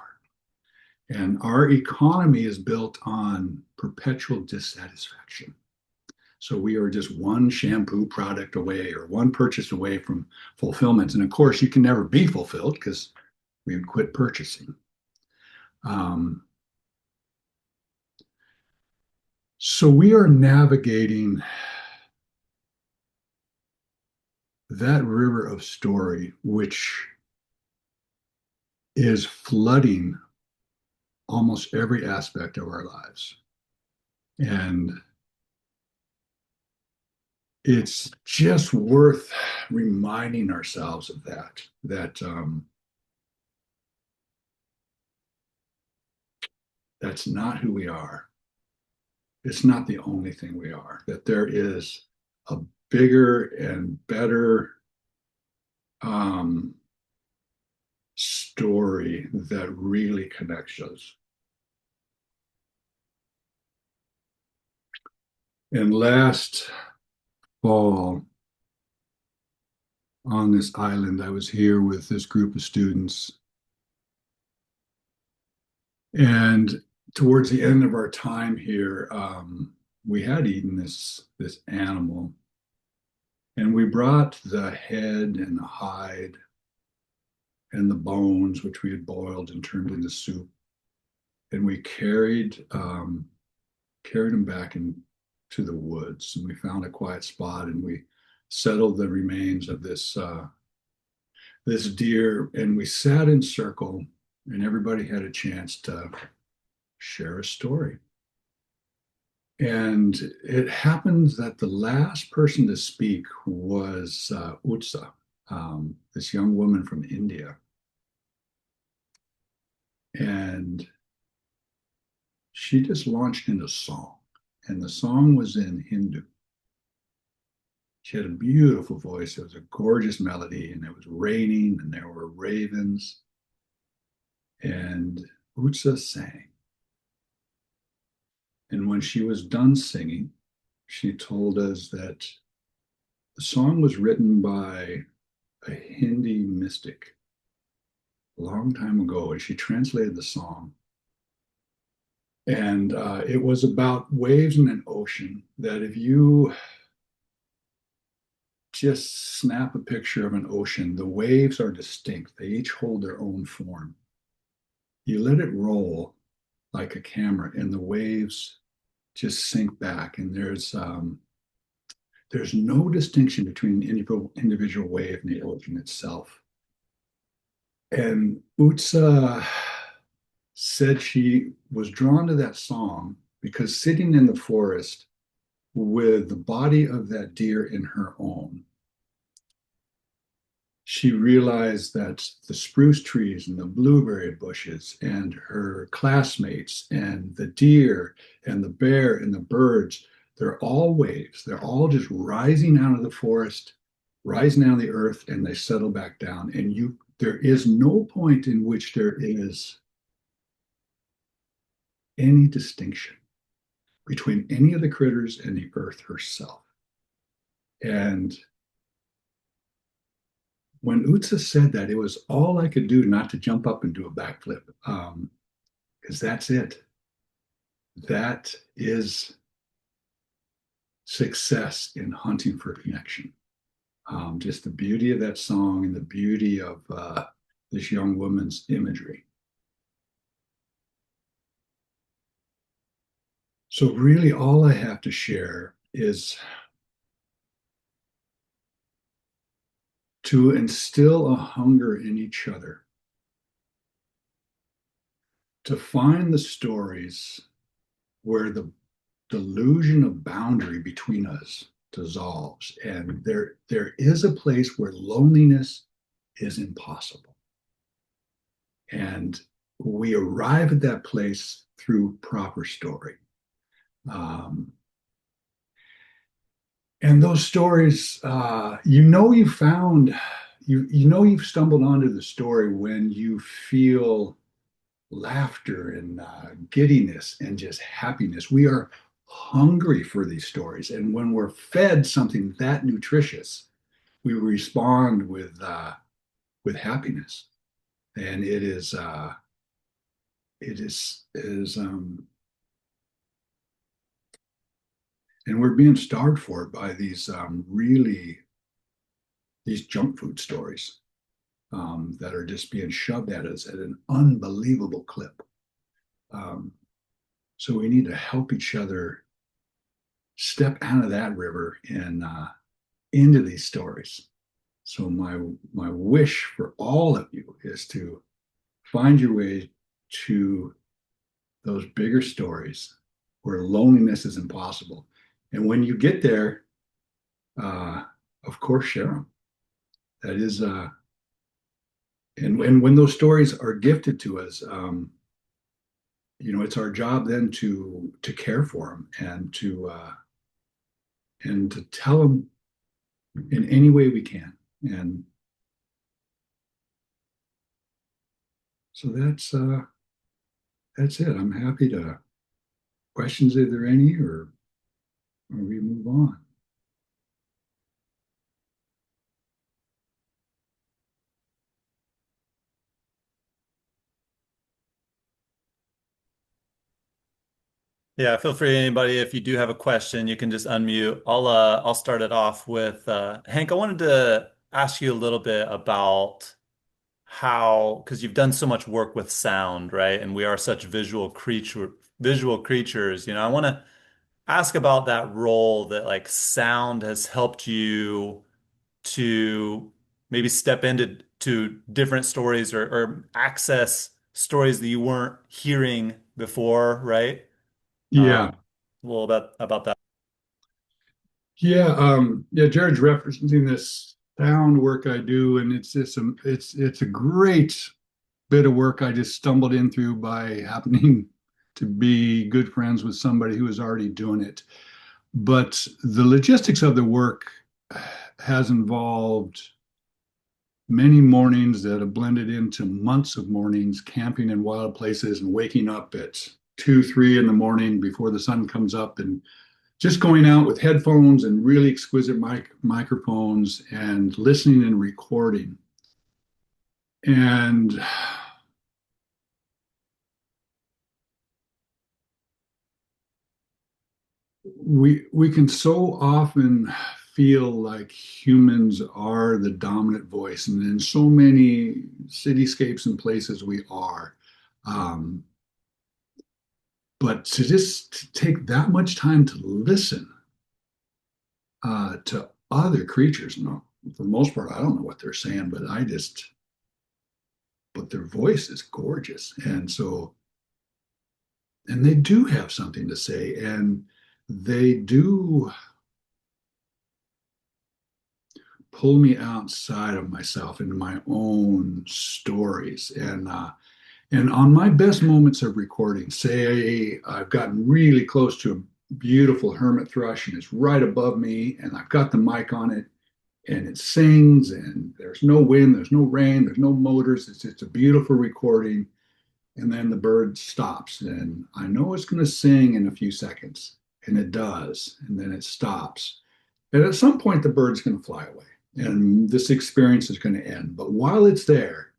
And our economy is built on perpetual dissatisfaction. So we are just one shampoo product away or one purchase away from fulfillment. And of course, you can never be fulfilled because we quit purchasing. So we are navigating that river of story, which is flooding almost every aspect of our lives. And it's just worth reminding ourselves of that that's not who we are. It's not the only thing we are, that there is a bigger and better story that really connects us. And last fall on this island, I was here with this group of students. And towards the end of our time here, we had eaten this animal, and we brought the head and the hide and the bones, which we had boiled and turned into soup, and we carried them back into the woods, and we found a quiet spot, and we settled the remains of this deer, and we sat in circle, and everybody had a chance to share a story. And it happened that the last person to speak was Utsa, this young woman from India. And she just launched into song, and the song was in Hindu. She had a beautiful voice. It was a gorgeous melody, and it was raining, and there were ravens. And Utsa sang. And when she was done singing, she told us that the song was written by a Hindi mystic a long time ago, and she translated the song. And it was about waves in an ocean that if you just snap a picture of an ocean. The waves are distinct. They each hold their own form. You let it roll like a camera, and the waves just sink back. And there's no distinction between an individual wave and the ocean itself. And Utsa said she was drawn to that song because sitting in the forest with the body of that deer in her own, she realized that the spruce trees and the blueberry bushes and her classmates and the deer and the bear and the birds, they're all waves. They're all just rising out of the forest, rising out of the earth, and they settle back down. And there is no point in which there is any distinction between any of the critters and the earth herself. And when Utsa said that, it was all I could do not to jump up and do a backflip, because that's it. That is success in hunting for connection. Just the beauty of that song and the beauty of this young woman's imagery. So really all I have to share is to instill a hunger in each other, to find the stories where the delusion of boundary between us dissolves, and there is a place where loneliness is impossible. And we arrive at that place through proper story. And those stories, you've stumbled onto the story when you feel laughter and giddiness and just happiness. We are hungry for these stories, and when we're fed something that nutritious, we respond with happiness, and and we're being starved for it by these these junk food stories that are just being shoved at us at an unbelievable clip. So we need to help each other step out of that river and into these stories. So my wish for all of you is to find your way to those bigger stories where loneliness is impossible. And when you get there, of course, share them. That is, and when those stories are gifted to us, it's our job then to care for them and to tell them in any way we can. And so that's it. I'm happy to questions if there are any, or we move on. Yeah, feel free, anybody, if you do have a question, you can just unmute. I'll start it off with Hank. I wanted to ask you a little bit about how, because you've done so much work with sound, right? And we are such visual creatures. I want to ask about that role that like sound has helped you to maybe step into different stories or access stories that you weren't hearing before, right? Yeah. A little bit about that. Yeah, Jared's referencing this sound work I do, and it's a great bit of work I just stumbled in through by happening to be good friends with somebody who was already doing it. But the logistics of the work has involved many mornings that have blended into months of mornings camping in wild places and waking up at 2, 3 in the morning before the sun comes up and just going out with headphones and really exquisite microphones and listening and recording. And we can so often feel like humans are the dominant voice, and in so many cityscapes and places we are. Um, but to just take that much time to listen to other creatures, no, for the most part, I don't know what they're saying, but their voice is gorgeous. And so, and they do have something to say, and they do pull me outside of myself into my own stories. And on my best moments of recording, say I've gotten really close to a beautiful hermit thrush and it's right above me, and I've got the mic on it and it sings, and there's no wind, there's no rain, there's no motors. It's just a beautiful recording. And then the bird stops, and I know it's going to sing in a few seconds, and it does, and then it stops. And at some point, the bird's going to fly away, and this experience is going to end. But while it's there,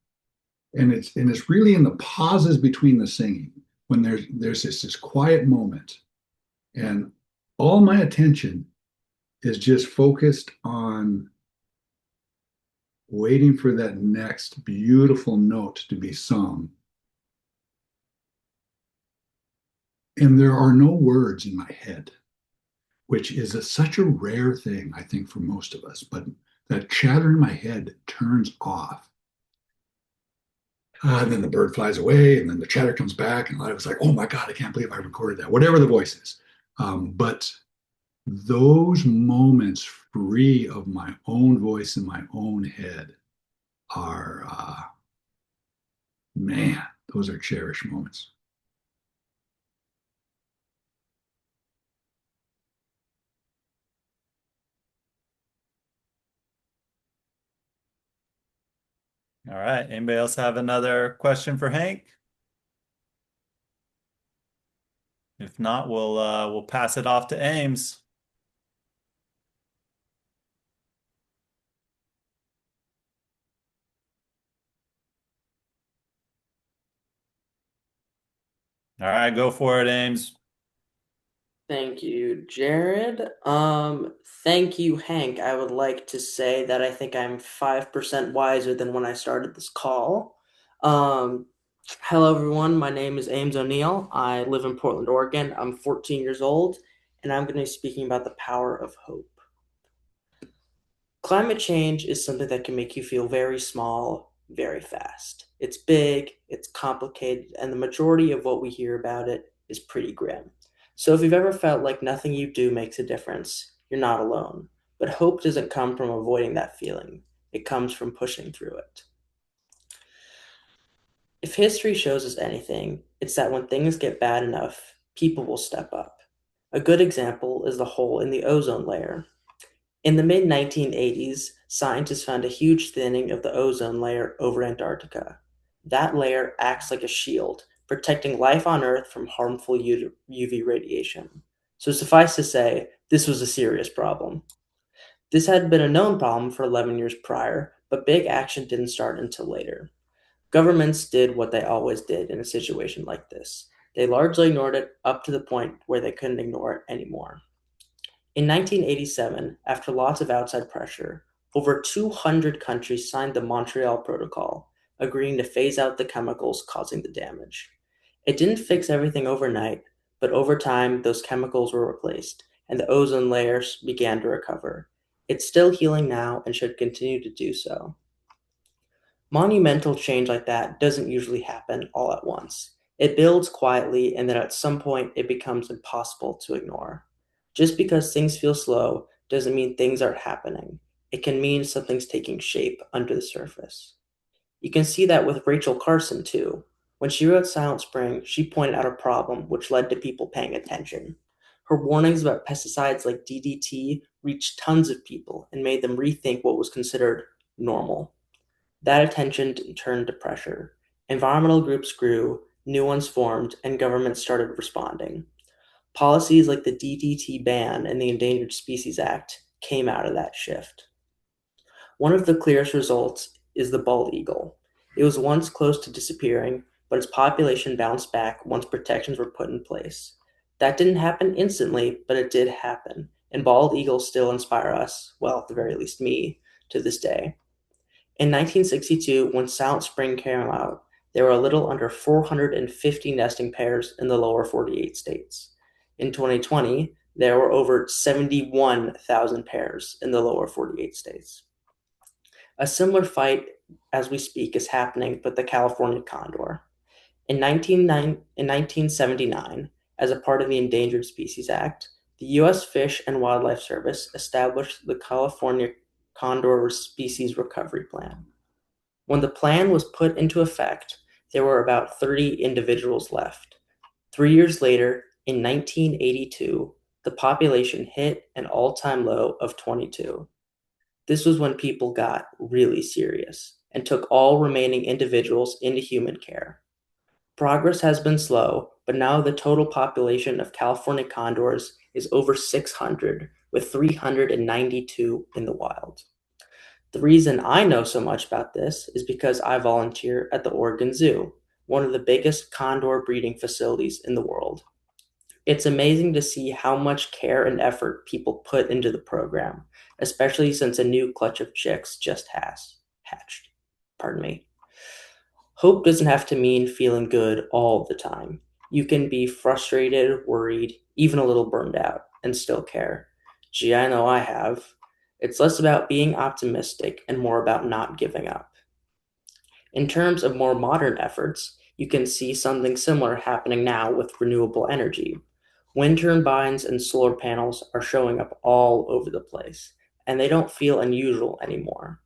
and it's really in the pauses between the singing, when there's this quiet moment, and all my attention is just focused on waiting for that next beautiful note to be sung. And there are no words in my head, which is such a rare thing, I think, for most of us. But that chatter in my head turns off. And then the bird flies away, and then the chatter comes back, and I was like, oh my God, I can't believe I recorded that, whatever the voice is. But those moments free of my own voice in my own head are, man, those are cherished moments. All right. Anybody else have another question for Hank? If not, we'll pass it off to Ames. All right, go for it, Ames. Thank you, Jared. Thank you, Hank. I would like to say that I think I'm 5% wiser than when I started this call. Hello, everyone. My name is Ames O'Neill. I live in Portland, Oregon. I'm 14 years old, and I'm going to be speaking about the power of hope. Climate change is something that can make you feel very small, very fast. It's big, it's complicated, and the majority of what we hear about it is pretty grim. So if you've ever felt like nothing you do makes a difference, you're not alone. But hope doesn't come from avoiding that feeling. It comes from pushing through it. If history shows us anything, it's that when things get bad enough, people will step up. A good example is the hole in the ozone layer. In the mid-1980s, scientists found a huge thinning of the ozone layer over Antarctica. That layer acts like a shield, protecting life on Earth from harmful UV radiation. So suffice to say, this was a serious problem. This had been a known problem for 11 years prior, but big action didn't start until later. Governments did what they always did in a situation like this. They largely ignored it up to the point where they couldn't ignore it anymore. In 1987, after lots of outside pressure, over 200 countries signed the Montreal Protocol, agreeing to phase out the chemicals causing the damage. It didn't fix everything overnight, but over time, those chemicals were replaced, and the ozone layers began to recover. It's still healing now and should continue to do so. Monumental change like that doesn't usually happen all at once. It builds quietly, and then at some point, it becomes impossible to ignore. Just because things feel slow doesn't mean things aren't happening. It can mean something's taking shape under the surface. You can see that with Rachel Carson, too. When she wrote Silent Spring, she pointed out a problem which led to people paying attention. Her warnings about pesticides like DDT reached tons of people and made them rethink what was considered normal. That attention turned to pressure. Environmental groups grew, new ones formed, and governments started responding. Policies like the DDT ban and the Endangered Species Act came out of that shift. One of the clearest results is the bald eagle. It was once close to disappearing, but its population bounced back once protections were put in place. That didn't happen instantly, but it did happen, and bald eagles still inspire us, well, at the very least me, to this day. In 1962, when Silent Spring came out, there were a little under 450 nesting pairs in the lower 48 states. In 2020, there were over 71,000 pairs in the lower 48 states. A similar fight as we speak is happening with the California condor. In 1979, as a part of the Endangered Species Act, the U.S. Fish and Wildlife Service established the California Condor Species Recovery Plan. When the plan was put into effect, there were about 30 individuals left. 3 years later, in 1982, the population hit an all-time low of 22. This was when people got really serious and took all remaining individuals into human care. Progress has been slow, but now the total population of California condors is over 600, with 392 in the wild. The reason I know so much about this is because I volunteer at the Oregon Zoo, one of the biggest condor breeding facilities in the world. It's amazing to see how much care and effort people put into the program, especially since a new clutch of chicks just has hatched. Pardon me. Hope doesn't have to mean feeling good all the time. You can be frustrated, worried, even a little burned out, and still care. Gee, I know I have. It's less about being optimistic and more about not giving up. In terms of more modern efforts, you can see something similar happening now with renewable energy. Wind turbines and solar panels are showing up all over the place, and they don't feel unusual anymore.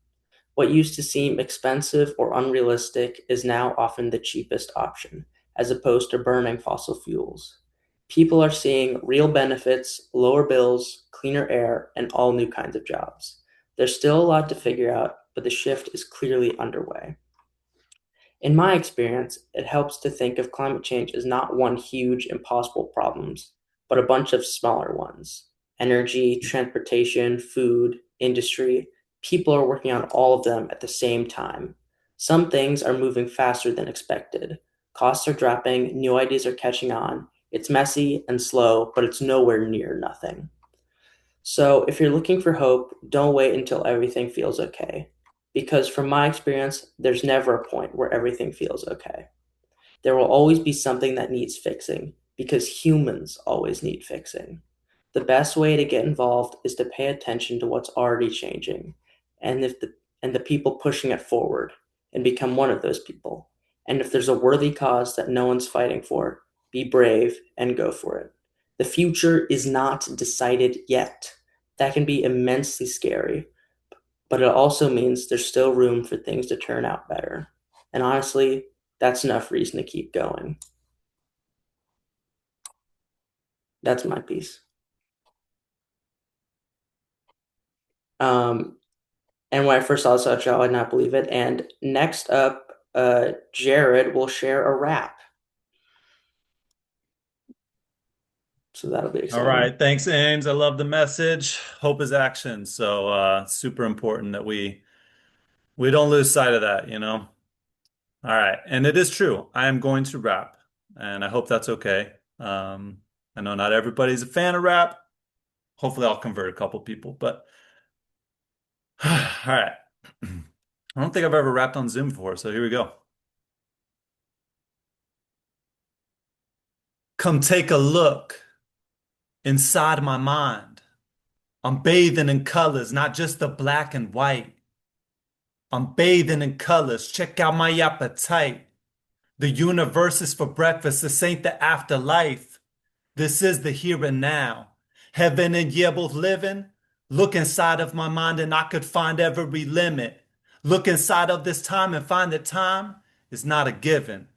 What used to seem expensive or unrealistic is now often the cheapest option, as opposed to burning fossil fuels. People are seeing real benefits, lower bills, cleaner air, and all new kinds of jobs. There's still a lot to figure out, but the shift is clearly underway. In my experience, it helps to think of climate change as not one huge, impossible problem, but a bunch of smaller ones. Energy, transportation, food, industry, people are working on all of them at the same time. Some things are moving faster than expected. Costs are dropping, new ideas are catching on. It's messy and slow, but it's nowhere near nothing. So if you're looking for hope, don't wait until everything feels okay. Because from my experience, there's never a point where everything feels okay. There will always be something that needs fixing, because humans always need fixing. The best way to get involved is to pay attention to what's already changing, and the people pushing it forward, and become one of those people. And if there's a worthy cause that no one's fighting for, be brave and go for it. The future is not decided yet. That can be immensely scary, but it also means there's still room for things to turn out better. And honestly, that's enough reason to keep going. That's my piece. And when I first saw this show, I did not believe it. And next up, Jared will share a rap. So that'll be exciting. All right. Thanks, Ames. I love the message. Hope is action. So super important that we don't lose sight of that, you know? All right. And it is true. I am going to rap, and I hope that's okay. I know not everybody's a fan of rap. Hopefully I'll convert a couple people, but all right. I don't think I've ever rapped on Zoom before, so here we go. Come take a look inside my mind. I'm bathing in colors, not just the black and white. I'm bathing in colors. Check out my appetite. The universe is for breakfast. This ain't the afterlife. This is the here and now. Heaven and yeah, both living. Look inside of my mind and I could find every limit. Look inside of this time and find that time is not a given.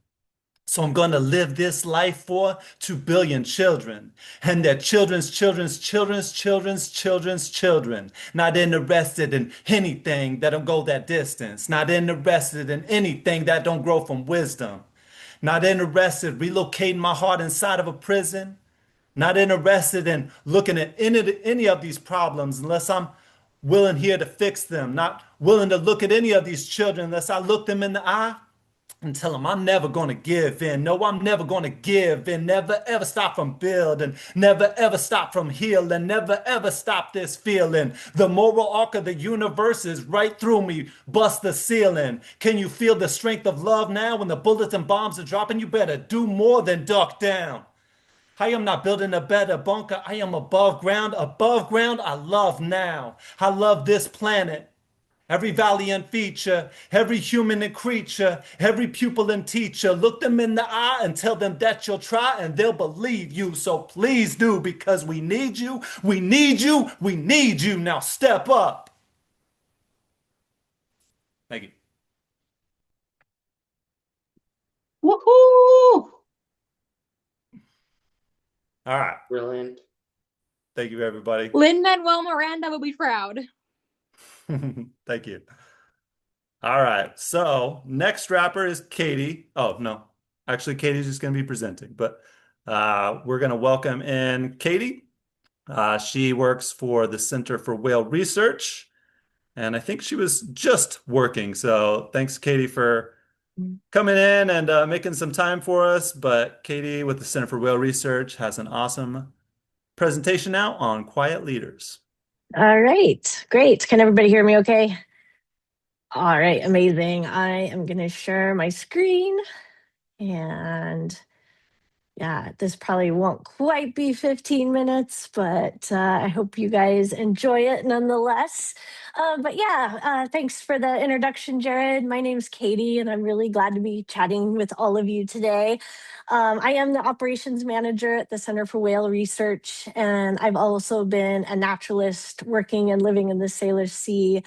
So I'm going to live this life for 2 billion children and their children's children's children's children's children's children. Not interested in anything that don't go that distance. Not interested in anything that don't grow from wisdom. Not interested relocating my heart inside of a prison. Not interested in looking at any of these problems unless I'm willing here to fix them. Not willing to look at any of these children unless I look them in the eye and tell them I'm never going to give in. No, I'm never going to give in. Never ever stop from building. Never ever stop from healing. Never ever stop this feeling. The moral arc of the universe is right through me. Bust the ceiling. Can you feel the strength of love now when the bullets and bombs are dropping? You better do more than duck down. I am not building a better bunker. I am above ground. Above ground, I love now. I love this planet. Every valiant feature, every human and creature, every pupil and teacher, look them in the eye and tell them that you'll try and they'll believe you. So please do, because we need you, we need you, we need you. Now step up. Thank you. Woohoo! All right. Brilliant. Thank you, everybody. Lin-Manuel Miranda will be proud. Thank you. All right. So next rapper is Katie. Oh, no. Actually, Katie's just going to be presenting, but we're going to welcome in Katie. She works for the Center for Whale Research, and I think she was just working. So thanks, Katie, for coming in and making some time for us. But Katie with the Center for Whale Research has an awesome presentation now on quiet leaders. All right, great. Can everybody hear me okay? All right, amazing. I am going to share my screen, and yeah, this probably won't quite be 15 minutes, but I hope you guys enjoy it nonetheless. But yeah, thanks for the introduction, Jared. My name's Katie, and I'm really glad to be chatting with all of you today. I am the operations manager at the Center for Whale Research, and I've also been a naturalist working and living in the Salish Sea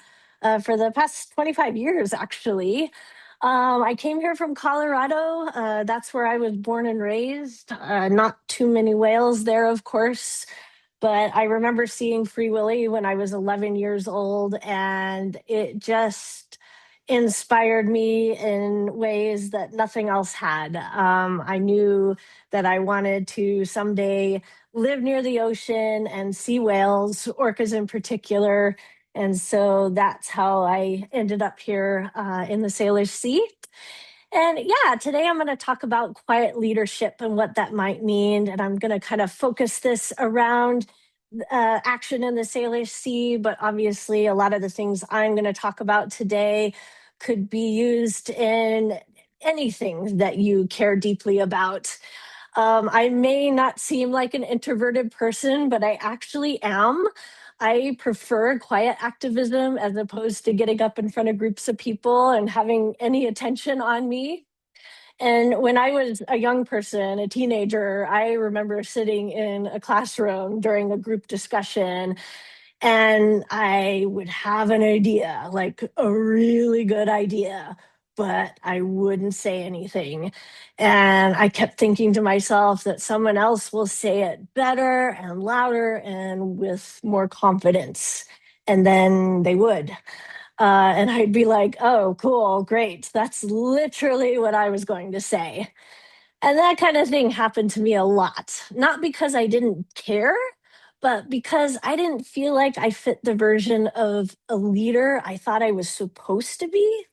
for the past 25 years, actually. I came here from Colorado. That's where I was born and raised. Not too many whales there, of course, but I remember seeing Free Willy when I was 11 years old, and it just inspired me in ways that nothing else had. I knew that I wanted to someday live near the ocean and see whales, orcas in particular. And so that's how I ended up here in the Salish Sea. And yeah, today I'm going to talk about quiet leadership and what that might mean. And I'm going to kind of focus this around action in the Salish Sea, but obviously a lot of the things I'm going to talk about today could be used in anything that you care deeply about. I may not seem like an introverted person, but I actually am. I prefer quiet activism as opposed to getting up in front of groups of people and having any attention on me. And when I was a young person, a teenager, I remember sitting in a classroom during a group discussion, and I would have an idea, like a really good idea, but I wouldn't say anything. And I kept thinking to myself that someone else will say it better and louder and with more confidence. And then they would. And I'd be like, oh, cool, great. That's literally what I was going to say. And that kind of thing happened to me a lot, not because I didn't care, but because I didn't feel like I fit the version of a leader I thought I was supposed to be.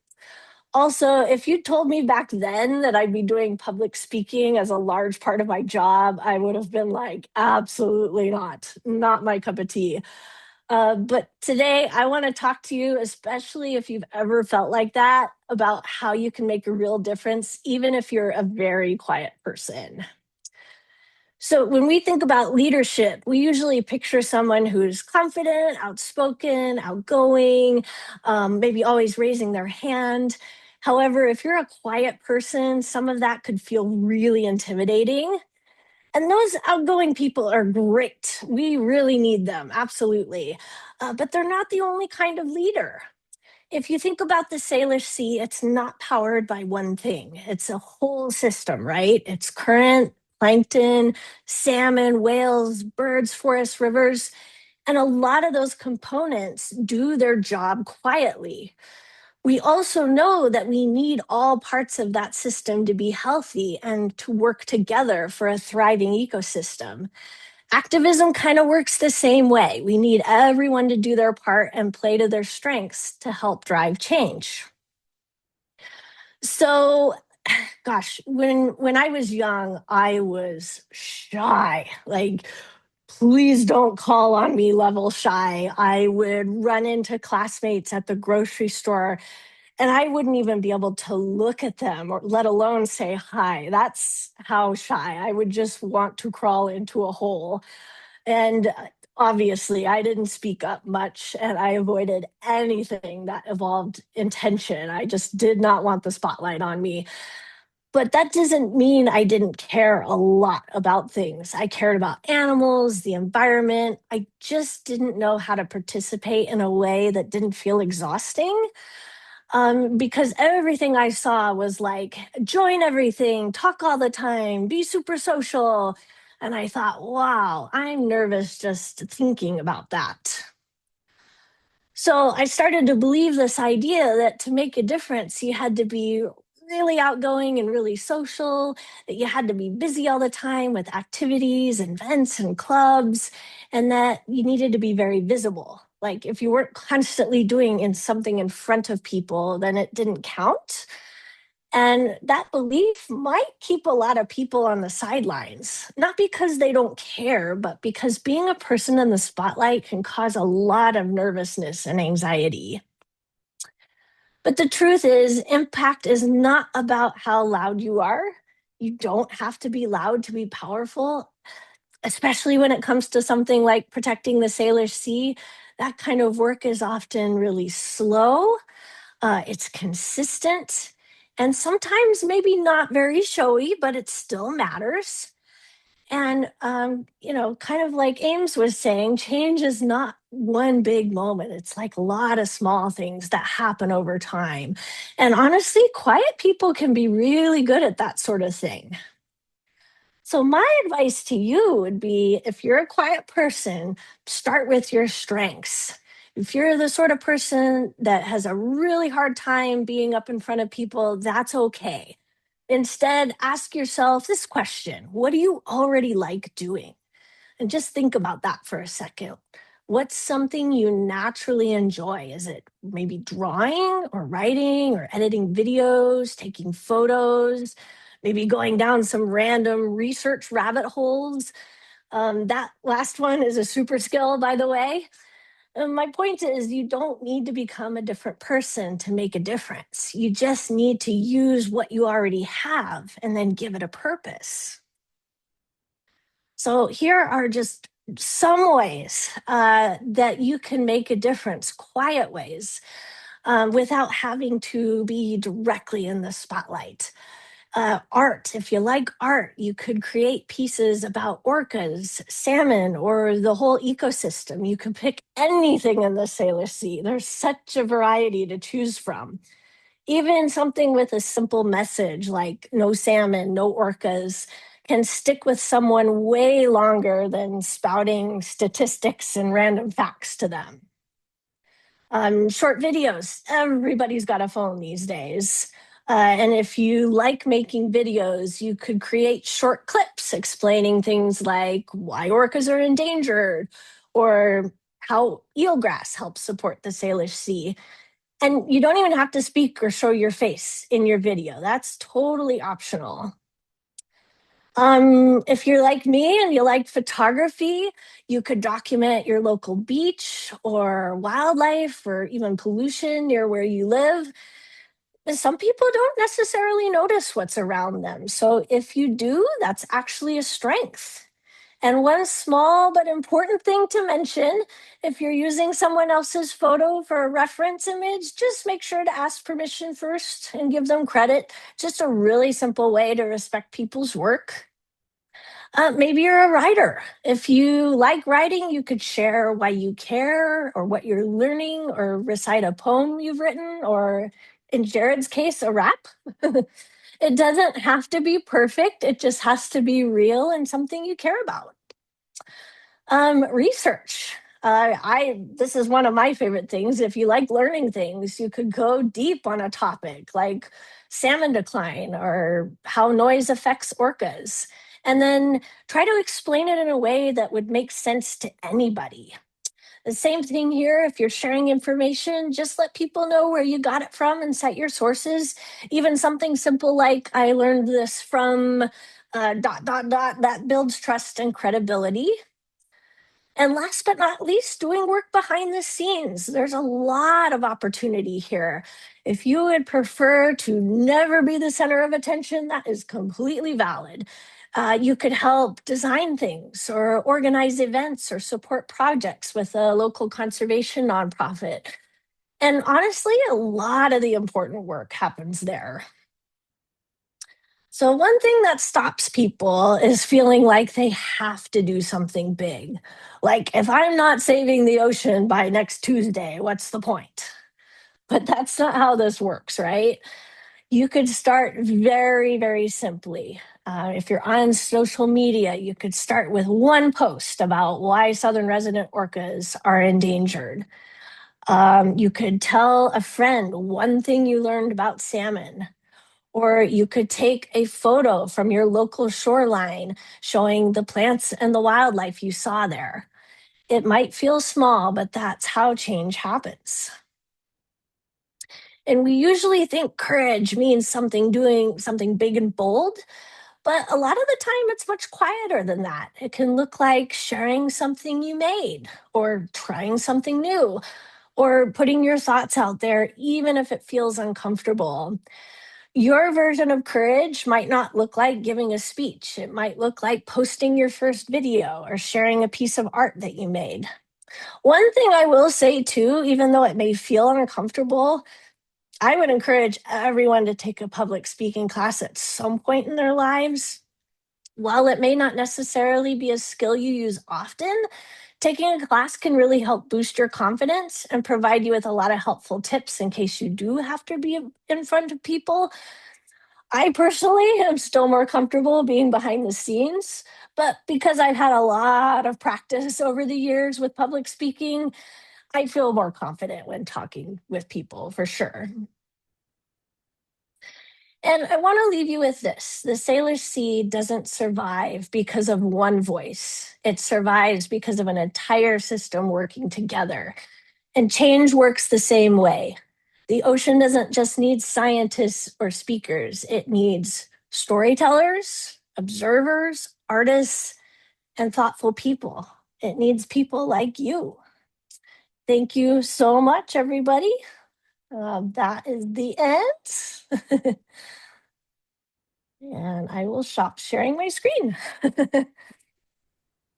Also, if you told me back then that I'd be doing public speaking as a large part of my job, I would have been like, absolutely not my cup of tea. But today I want to talk to you, especially if you've ever felt like that, about how you can make a real difference, even if you're a very quiet person. So when we think about leadership, we usually picture someone who's confident, outspoken, outgoing, maybe always raising their hand. However, if you're a quiet person, some of that could feel really intimidating. And those outgoing people are great. We really need them, absolutely. But they're not the only kind of leader. If you think about the Salish Sea, it's not powered by one thing. It's a whole system, right? It's current, plankton, salmon, whales, birds, forests, rivers. And a lot of those components do their job quietly. We also know that we need all parts of that system to be healthy and to work together for a thriving ecosystem. Activism kind of works the same way. We need everyone to do their part and play to their strengths to help drive change. So gosh, when I was young, I was shy. Like, please don't call on me level shy. I would run into classmates at the grocery store and I wouldn't even be able to look at them or let alone say hi. That's how shy. I would just want to crawl into a hole. And obviously, I didn't speak up much and I avoided anything that involved intention. I just did not want the spotlight on me. But that doesn't mean I didn't care a lot about things. I cared about animals, the environment. I just didn't know how to participate in a way that didn't feel exhausting. Because everything I saw was like, join everything, talk all the time, be super social. And I thought, wow, I'm nervous just thinking about that. So I started to believe this idea that to make a difference, you had to be really outgoing and really social, that you had to be busy all the time with activities and events and clubs, and that you needed to be very visible. Like if you weren't constantly doing something in front of people, then it didn't count. And that belief might keep a lot of people on the sidelines, not because they don't care, but because being a person in the spotlight can cause a lot of nervousness and anxiety. But the truth is, impact is not about how loud you are. You don't have to be loud to be powerful, especially when it comes to something like protecting the Salish Sea. That kind of work is often really slow, it's consistent, and sometimes maybe not very showy, but it still matters. And, kind of like Ames was saying, change is not one big moment. It's like a lot of small things that happen over time. And honestly, quiet people can be really good at that sort of thing. So, my advice to you would be if you're a quiet person, start with your strengths. If you're the sort of person that has a really hard time being up in front of people, that's okay. Instead, ask yourself this question: what do you already like doing? And just think about that for a second. What's something you naturally enjoy? Is it maybe drawing or writing or editing videos, taking photos, maybe going down some random research rabbit holes? That last one is a super skill, by the way. And my point is, you don't need to become a different person to make a difference. You just need to use what you already have and then give it a purpose. So here are just some ways that you can make a difference, quiet ways, without having to be directly in the spotlight. Art, if you like art, you could create pieces about orcas, salmon, or the whole ecosystem. You could pick anything in the Salish Sea. There's such a variety to choose from. Even something with a simple message like no salmon, no orcas can stick with someone way longer than spouting statistics and random facts to them. Short videos, everybody's got a phone these days. And if you like making videos, you could create short clips explaining things like why orcas are endangered or how eelgrass helps support the Salish Sea. And you don't even have to speak or show your face in your video. That's totally optional. If you're like me and you like photography, you could document your local beach or wildlife or even pollution near where you live. But some people don't necessarily notice what's around them. So if you do, that's actually a strength. And one small but important thing to mention, if you're using someone else's photo for a reference image, just make sure to ask permission first and give them credit. Just a really simple way to respect people's work. Maybe you're a writer. If you like writing, you could share why you care or what you're learning or recite a poem you've written or, in Jared's case, a rap. It doesn't have to be perfect. It just has to be real and something you care about. Research. This is one of my favorite things. If you like learning things, you could go deep on a topic like salmon decline or how noise affects orcas, and then try to explain it in a way that would make sense to anybody. The same thing here. If you're sharing information, just let people know where you got it from and cite your sources. Even something simple like, I learned this from that builds trust and credibility. And last but not least, doing work behind the scenes. There's a lot of opportunity here. If you would prefer to never be the center of attention, that is completely valid. You could help design things or organize events or support projects with a local conservation nonprofit. And honestly, a lot of the important work happens there. So, one thing that stops people is feeling like they have to do something big. Like, if I'm not saving the ocean by next Tuesday, what's the point? But that's not how this works, right? You could start very, very simply. If you're on social media, you could start with one post about why southern resident orcas are endangered. You could tell a friend one thing you learned about salmon. Or you could take a photo from your local shoreline showing the plants and the wildlife you saw there. It might feel small, but that's how change happens. And we usually think courage means doing something big and bold, but a lot of the time it's much quieter than that. It can look like sharing something you made, or trying something new, or putting your thoughts out there, even if it feels uncomfortable. Your version of courage might not look like giving a speech. It might look like posting your first video or sharing a piece of art that you made. One thing I will say too, even though it may feel uncomfortable, I would encourage everyone to take a public speaking class at some point in their lives. While it may not necessarily be a skill you use often, taking a class can really help boost your confidence and provide you with a lot of helpful tips in case you do have to be in front of people. I personally am still more comfortable being behind the scenes, but because I've had a lot of practice over the years with public speaking, I feel more confident when talking with people for sure. And I want to leave you with this. The Salish Sea doesn't survive because of one voice. It survives because of an entire system working together. And change works the same way. The ocean doesn't just need scientists or speakers, it needs storytellers, observers, artists, and thoughtful people. It needs people like you. Thank you so much, everybody. That is the end. And I will stop sharing my screen.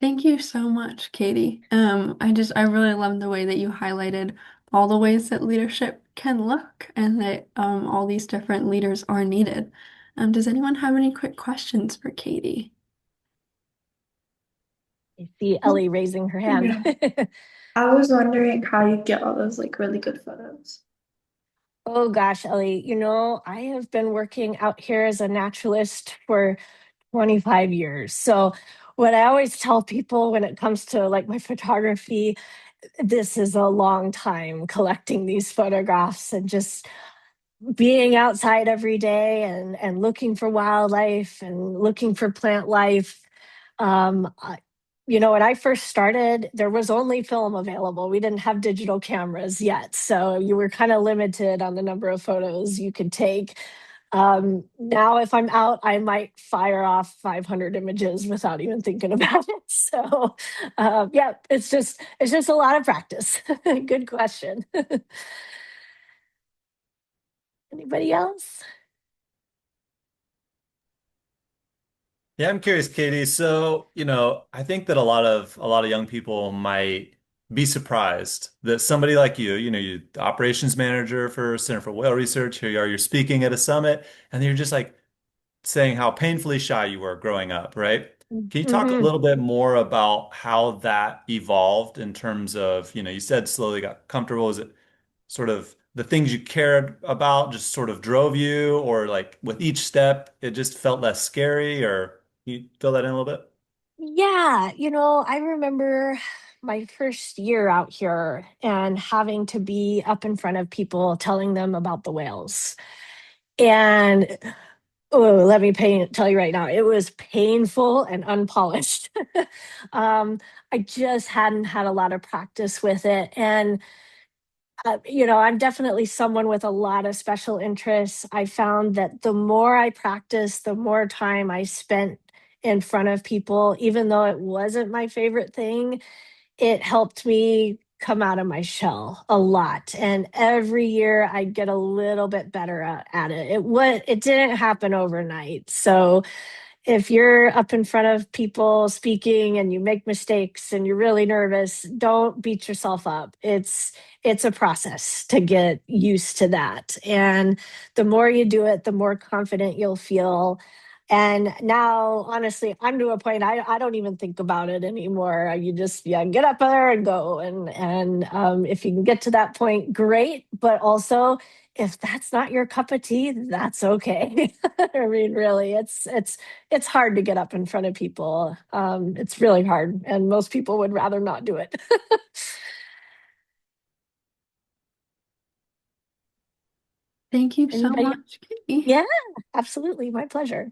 Thank you so much, Katie. I really love the way that you highlighted all the ways that leadership can look and that all these different leaders are needed. Does anyone have any quick questions for Katie? I see Ellie raising her hand. Yeah. I was wondering how you get all those like really good photos. Oh gosh, Ellie, I have been working out here as a naturalist for 25 years. So what I always tell people when it comes to like my photography, this is a long time collecting these photographs and just being outside every day and looking for wildlife and looking for plant life. When I first started, there was only film available. We didn't have digital cameras yet. So you were kind of limited on the number of photos you could take. Now, if I'm out, I might fire off 500 images without even thinking about it. So, yeah, it's just a lot of practice. Good question. Anybody else? Yeah, I'm curious, Katie. So, I think that a lot of young people might be surprised that somebody like you're the operations manager for Center for Whale Research, here you are, you're speaking at a summit, and you're just like saying how painfully shy you were growing up, right? Can you talk a Mm-hmm. little bit more about how that evolved in terms of, you said slowly got comfortable. Is it sort of the things you cared about just sort of drove you, or like with each step, it just felt less scary, or can you fill that in a little bit? Yeah, I remember my first year out here and having to be up in front of people telling them about the whales. And Oh, let me tell you right now, it was painful and unpolished. I just hadn't had a lot of practice with it. And, I'm definitely someone with a lot of special interests. I found that the more I practiced, the more time I spent in front of people, even though it wasn't my favorite thing, it helped me come out of my shell a lot. And every year I get a little bit better at it. It didn't happen overnight. So if you're up in front of people speaking and you make mistakes and you're really nervous, don't beat yourself up. It's a process to get used to that. And the more you do it, the more confident you'll feel. And now, honestly, I'm to a point I don't even think about it anymore. You just get up there and go. And if you can get to that point, great. But also, if that's not your cup of tea, that's okay. I mean, really, it's hard to get up in front of people. It's really hard, and most people would rather not do it. Thank you so Anybody? much, Katie. Yeah, absolutely. My pleasure.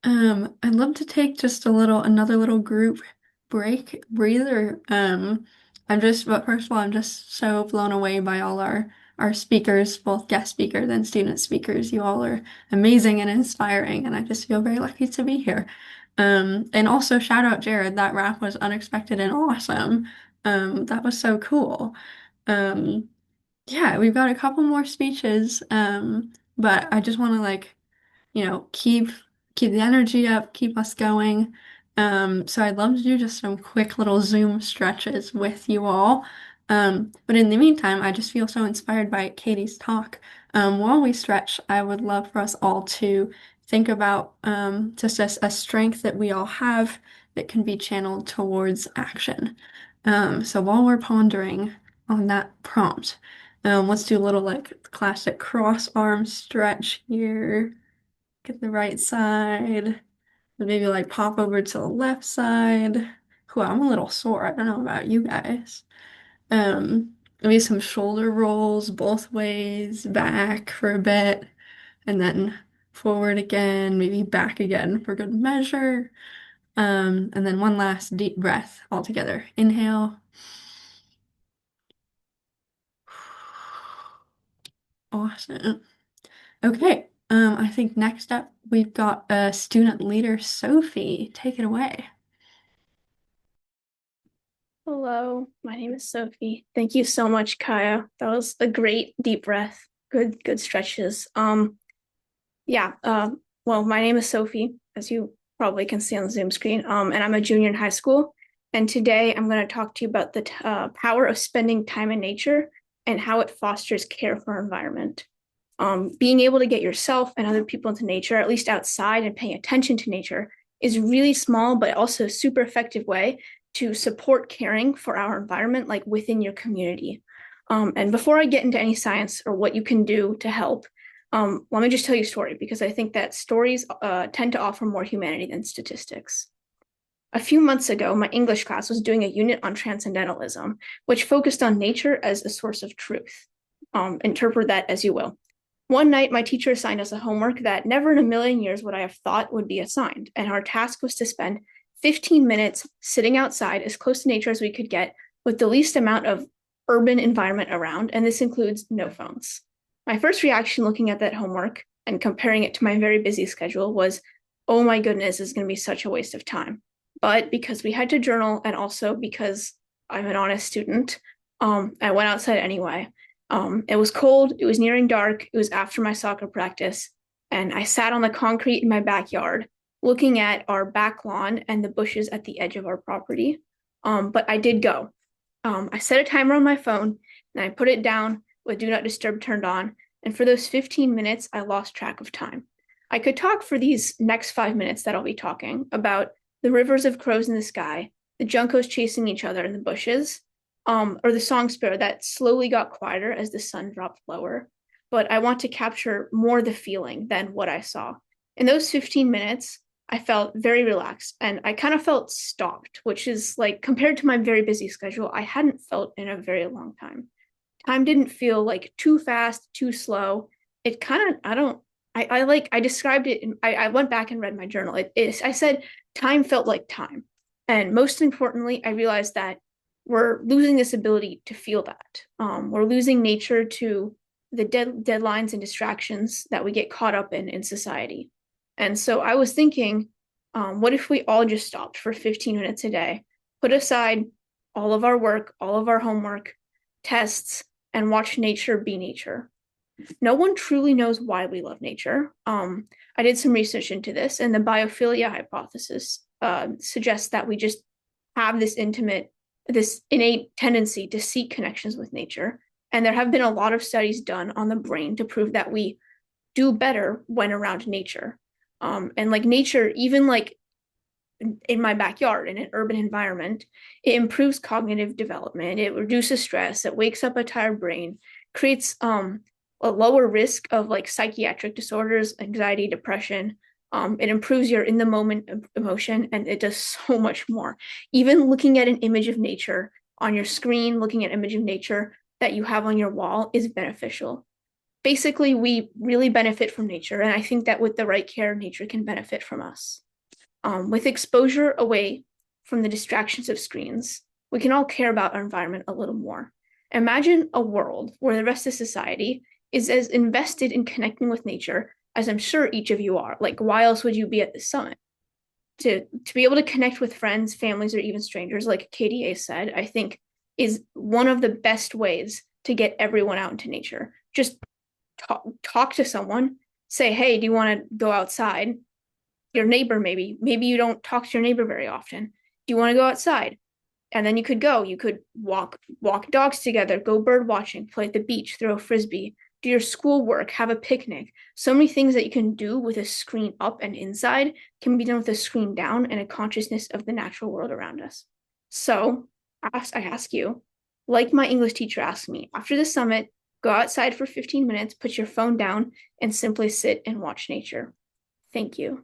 I'd love to take just another little group breather. But first of all, I'm just so blown away by all our speakers, both guest speakers and student speakers. You all are amazing and inspiring, and I just feel very lucky to be here. And also shout out Jared, that rap was unexpected and awesome. That was so cool. Um, yeah, we've got a couple more speeches, but I just want to keep the energy up, keep us going. So I'd love to do just some quick little Zoom stretches with you all. But in the meantime, I just feel so inspired by Katie's talk. While we stretch, I would love for us all to think about just a strength that we all have that can be channeled towards action. So while we're pondering on that prompt, let's do a little like classic cross arm stretch here. Get the right side. And maybe like pop over to the left side. Cool, I'm a little sore. I don't know about you guys. Maybe some shoulder rolls both ways, back for a bit, and then forward again, maybe back again for good measure. And then one last deep breath all together. Inhale. Awesome. Okay. I think next up we've got student leader Sophie. Take it away. Hello, my name is Sophie. Thank you so much, Kaya. That was a great deep breath. Good stretches. Well, my name is Sophie, as you probably can see on the Zoom screen. And I'm a junior in high school. And today I'm going to talk to you about the power of spending time in nature and how it fosters care for our environment. Being able to get yourself and other people into nature, at least outside and paying attention to nature, is really small, but also a super effective way to support caring for our environment, like within your community. And before I get into any science or what you can do to help, let me just tell you a story, because I think that stories tend to offer more humanity than statistics. A few months ago, my English class was doing a unit on transcendentalism, which focused on nature as a source of truth. Interpret that as you will. One night, my teacher assigned us a homework that never in a million years would I have thought would be assigned, and our task was to spend 15 minutes sitting outside as close to nature as we could get with the least amount of urban environment around, and this includes no phones. My first reaction looking at that homework and comparing it to my very busy schedule was, oh my goodness, this is going to be such a waste of time. But because we had to journal, and also because I'm an honest student, I went outside anyway. It was cold, it was nearing dark, it was after my soccer practice, and I sat on the concrete in my backyard looking at our back lawn and the bushes at the edge of our property. But I did go. I set a timer on my phone and I put it down with Do Not Disturb turned on. And for those 15 minutes, I lost track of time. I could talk for these next 5 minutes that I'll be talking about the rivers of crows in the sky, the juncos chasing each other in the bushes, or the song sparrow that slowly got quieter as the sun dropped lower. But I want to capture more the feeling than what I saw. In those 15 minutes, I felt very relaxed and I kind of felt stopped, which is like compared to my very busy schedule, I hadn't felt in a very long time. Time didn't feel like too fast, too slow. It kind of, I I described it. I went back and read my journal. I said time felt like time, and most importantly, I realized that we're losing this ability to feel that. We're losing nature to the deadlines and distractions that we get caught up in society. And so I was thinking, what if we all just stopped for 15 minutes a day, put aside all of our work, all of our homework, tests, and watch nature be nature? No one truly knows why we love nature. I did some research into this, and the biophilia hypothesis suggests that we just have this innate tendency to seek connections with nature. And there have been a lot of studies done on the brain to prove that we do better when around nature. And like nature, even like in my backyard in an urban environment, it improves cognitive development, it reduces stress, it wakes up a tired brain, creates a lower risk of like psychiatric disorders, anxiety, depression. It improves your in the moment emotion, and it does so much more. Even looking at an image of nature on your screen, looking at an image of nature that you have on your wall is beneficial. Basically, we really benefit from nature, and I think that with the right care, nature can benefit from us. With exposure away from the distractions of screens, we can all care about our environment a little more. Imagine a world where the rest of society is as invested in connecting with nature as I'm sure each of you are. Like, why else would you be at this summit? To be able to connect with friends, families, or even strangers, like KDA said, I think is one of the best ways to get everyone out into nature. Just talk to someone, say, hey, do you want to go outside? Your neighbor, maybe you don't talk to your neighbor very often. Do you want to go outside? And then you could walk dogs together, go bird watching, play at the beach, throw a frisbee, do your schoolwork, have a picnic. So many things that you can do with a screen up and inside can be done with a screen down and a consciousness of the natural world around us. So I ask you, like my English teacher asked me, after the summit, go outside for 15 minutes, put your phone down, and simply sit and watch nature. Thank you.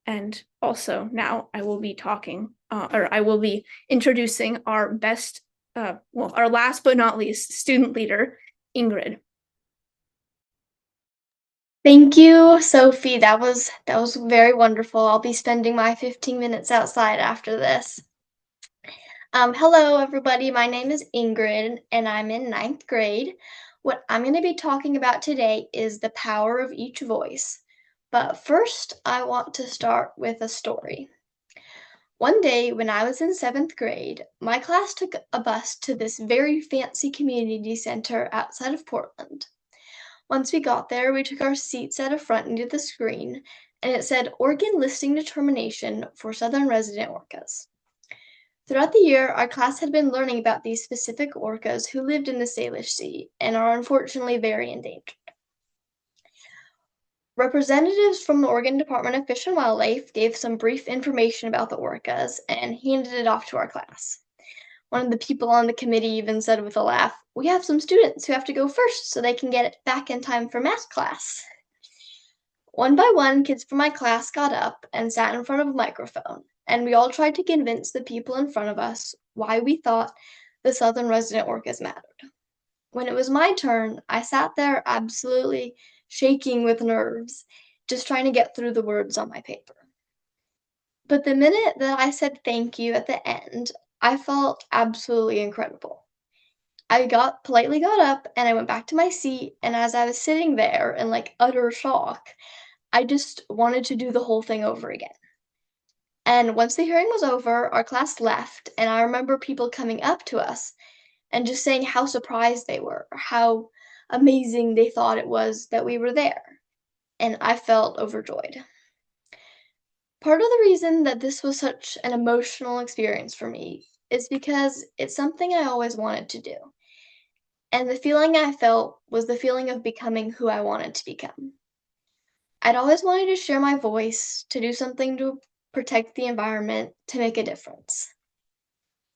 And also now I will be I will be introducing our best, our last but not least student leader, Ingrid. Thank you, Sophie. That was very wonderful. I'll be spending my 15 minutes outside after this. Hello, everybody. My name is Ingrid, and I'm in 9th grade. What I'm going to be talking about today is the power of each voice. But first, I want to start with a story. One day when I was in 7th grade, my class took a bus to this very fancy community center outside of Portland. Once we got there, we took our seats at a front near the screen, and it said Oregon Listing Determination for Southern Resident Orcas. Throughout the year, our class had been learning about these specific orcas who lived in the Salish Sea and are unfortunately very endangered. Representatives from the Oregon Department of Fish and Wildlife gave some brief information about the orcas and handed it off to our class. One of the people on the committee even said with a laugh, "We have some students who have to go first so they can get it back in time for math class." One by one, kids from my class got up and sat in front of a microphone, and we all tried to convince the people in front of us why we thought the southern resident orcas mattered. When it was my turn, I sat there absolutely shaking with nerves, just trying to get through the words on my paper. But the minute that I said thank you at the end, I felt absolutely incredible. I politely got up and I went back to my seat, and as I was sitting there in like utter shock, I just wanted to do the whole thing over again. And once the hearing was over, our class left, and I remember people coming up to us and just saying how surprised they were, how amazing they thought it was that we were there. And I felt overjoyed. Part of the reason that this was such an emotional experience for me is because it's something I always wanted to do. And the feeling I felt was the feeling of becoming who I wanted to become. I'd always wanted to share my voice, to do something to protect the environment, to make a difference.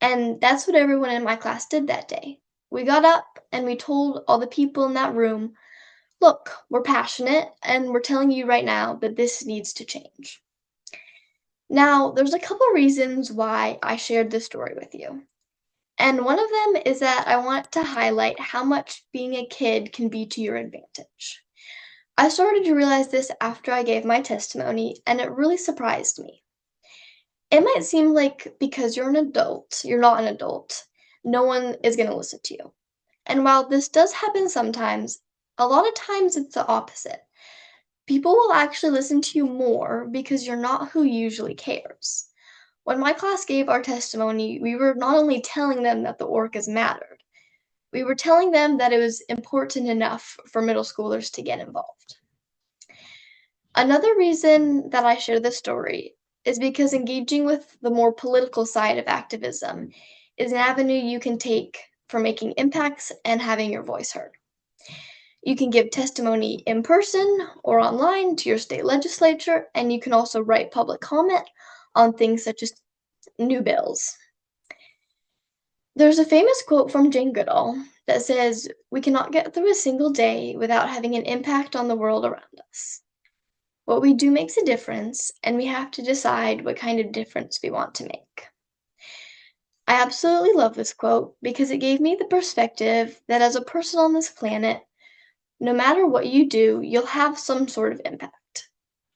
And that's what everyone in my class did that day. We got up and we told all the people in that room, look, we're passionate and we're telling you right now that this needs to change. Now, there's a couple reasons why I shared this story with you. And one of them is that I want to highlight how much being a kid can be to your advantage. I started to realize this after I gave my testimony, and it really surprised me. It might seem like because you're an adult, you're not an adult, no one is going to listen to you. And while this does happen sometimes, a lot of times it's the opposite. People will actually listen to you more because you're not who usually cares. When my class gave our testimony, we were not only telling them that the orcas mattered, we were telling them that it was important enough for middle schoolers to get involved. Another reason that I share this story is because engaging with the more political side of activism is an avenue you can take for making impacts and having your voice heard. You can give testimony in person or online to your state legislature, and you can also write public comment on things such as new bills. There's a famous quote from Jane Goodall that says, "We cannot get through a single day without having an impact on the world around us." What we do makes a difference, and we have to decide what kind of difference we want to make. I absolutely love this quote because it gave me the perspective that as a person on this planet, no matter what you do, you'll have some sort of impact.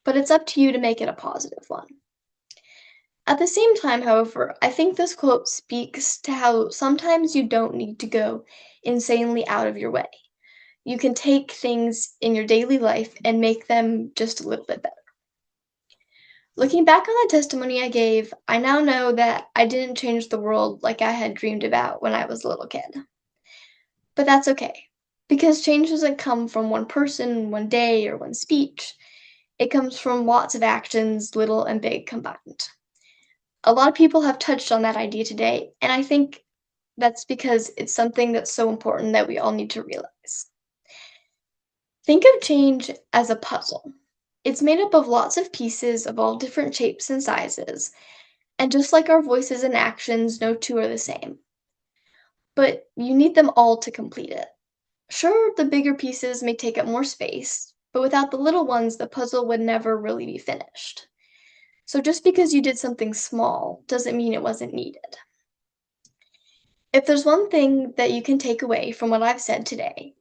But it's up to you to make it a positive one. At the same time, however, I think this quote speaks to how sometimes you don't need to go insanely out of your way. You can take things in your daily life and make them just a little bit better. Looking back on the testimony I gave, I now know that I didn't change the world like I had dreamed about when I was a little kid. But that's okay, because change doesn't come from one person, one day, or one speech. It comes from lots of actions, little and big combined. A lot of people have touched on that idea today, and I think that's because it's something that's so important that we all need to realize. Think of change as a puzzle. It's made up of lots of pieces of all different shapes and sizes, and just like our voices and actions, no two are the same. But you need them all to complete it. Sure, the bigger pieces may take up more space, but without the little ones, the puzzle would never really be finished. So just because you did something small doesn't mean it wasn't needed. If there's one thing that you can take away from what I've said today,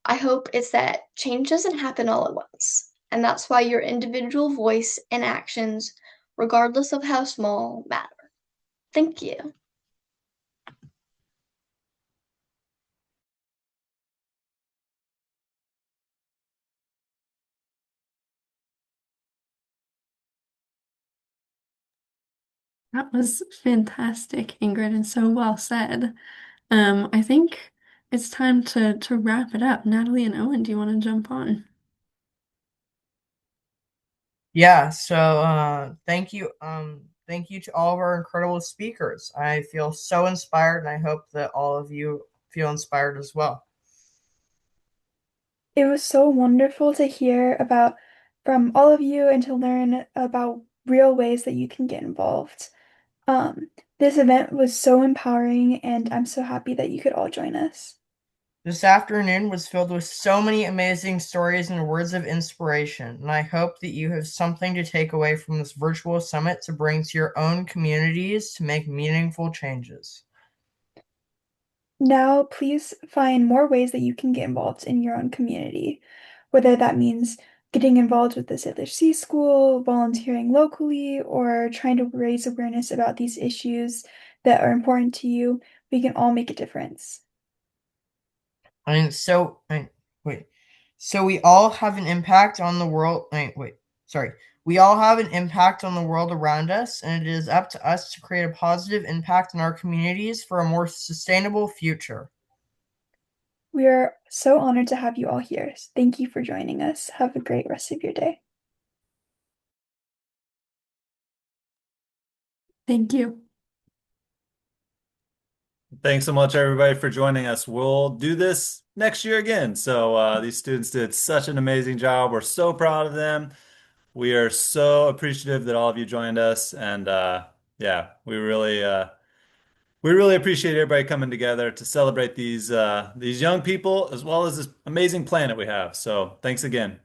I hope it's that change doesn't happen all at once, and that's why your individual voice and actions, regardless of how small, matter. Thank you. That was fantastic, Ingrid, and so well said. I think it's time to wrap it up. Natalie and Owen, do you want to jump on? Yeah, so thank you to all of our incredible speakers. I feel so inspired, and I hope that all of you feel inspired as well. It was so wonderful to hear about from all of you and to learn about real ways that you can get involved. This event was so empowering, and I'm so happy that you could all join us. This afternoon was filled with so many amazing stories and words of inspiration, and I hope that you have something to take away from this virtual summit to bring to your own communities to make meaningful changes. Now, please find more ways that you can get involved in your own community, whether that means getting involved with the Salish Sea School, volunteering locally, or trying to raise awareness about these issues that are important to you. We can all make a difference. Wait. So we all have an impact on the world. Sorry. We all have an impact on the world around us, and it is up to us to create a positive impact in our communities for a more sustainable future. We are so honored to have you all here. Thank you for joining us. Have a great rest of your day. Thank you. Thanks so much, everybody, for joining us. We'll do this next year again. So these students did such an amazing job. We're so proud of them. We are so appreciative that all of you joined us, and yeah, we really appreciate everybody coming together to celebrate these young people as well as this amazing planet we have. So thanks again.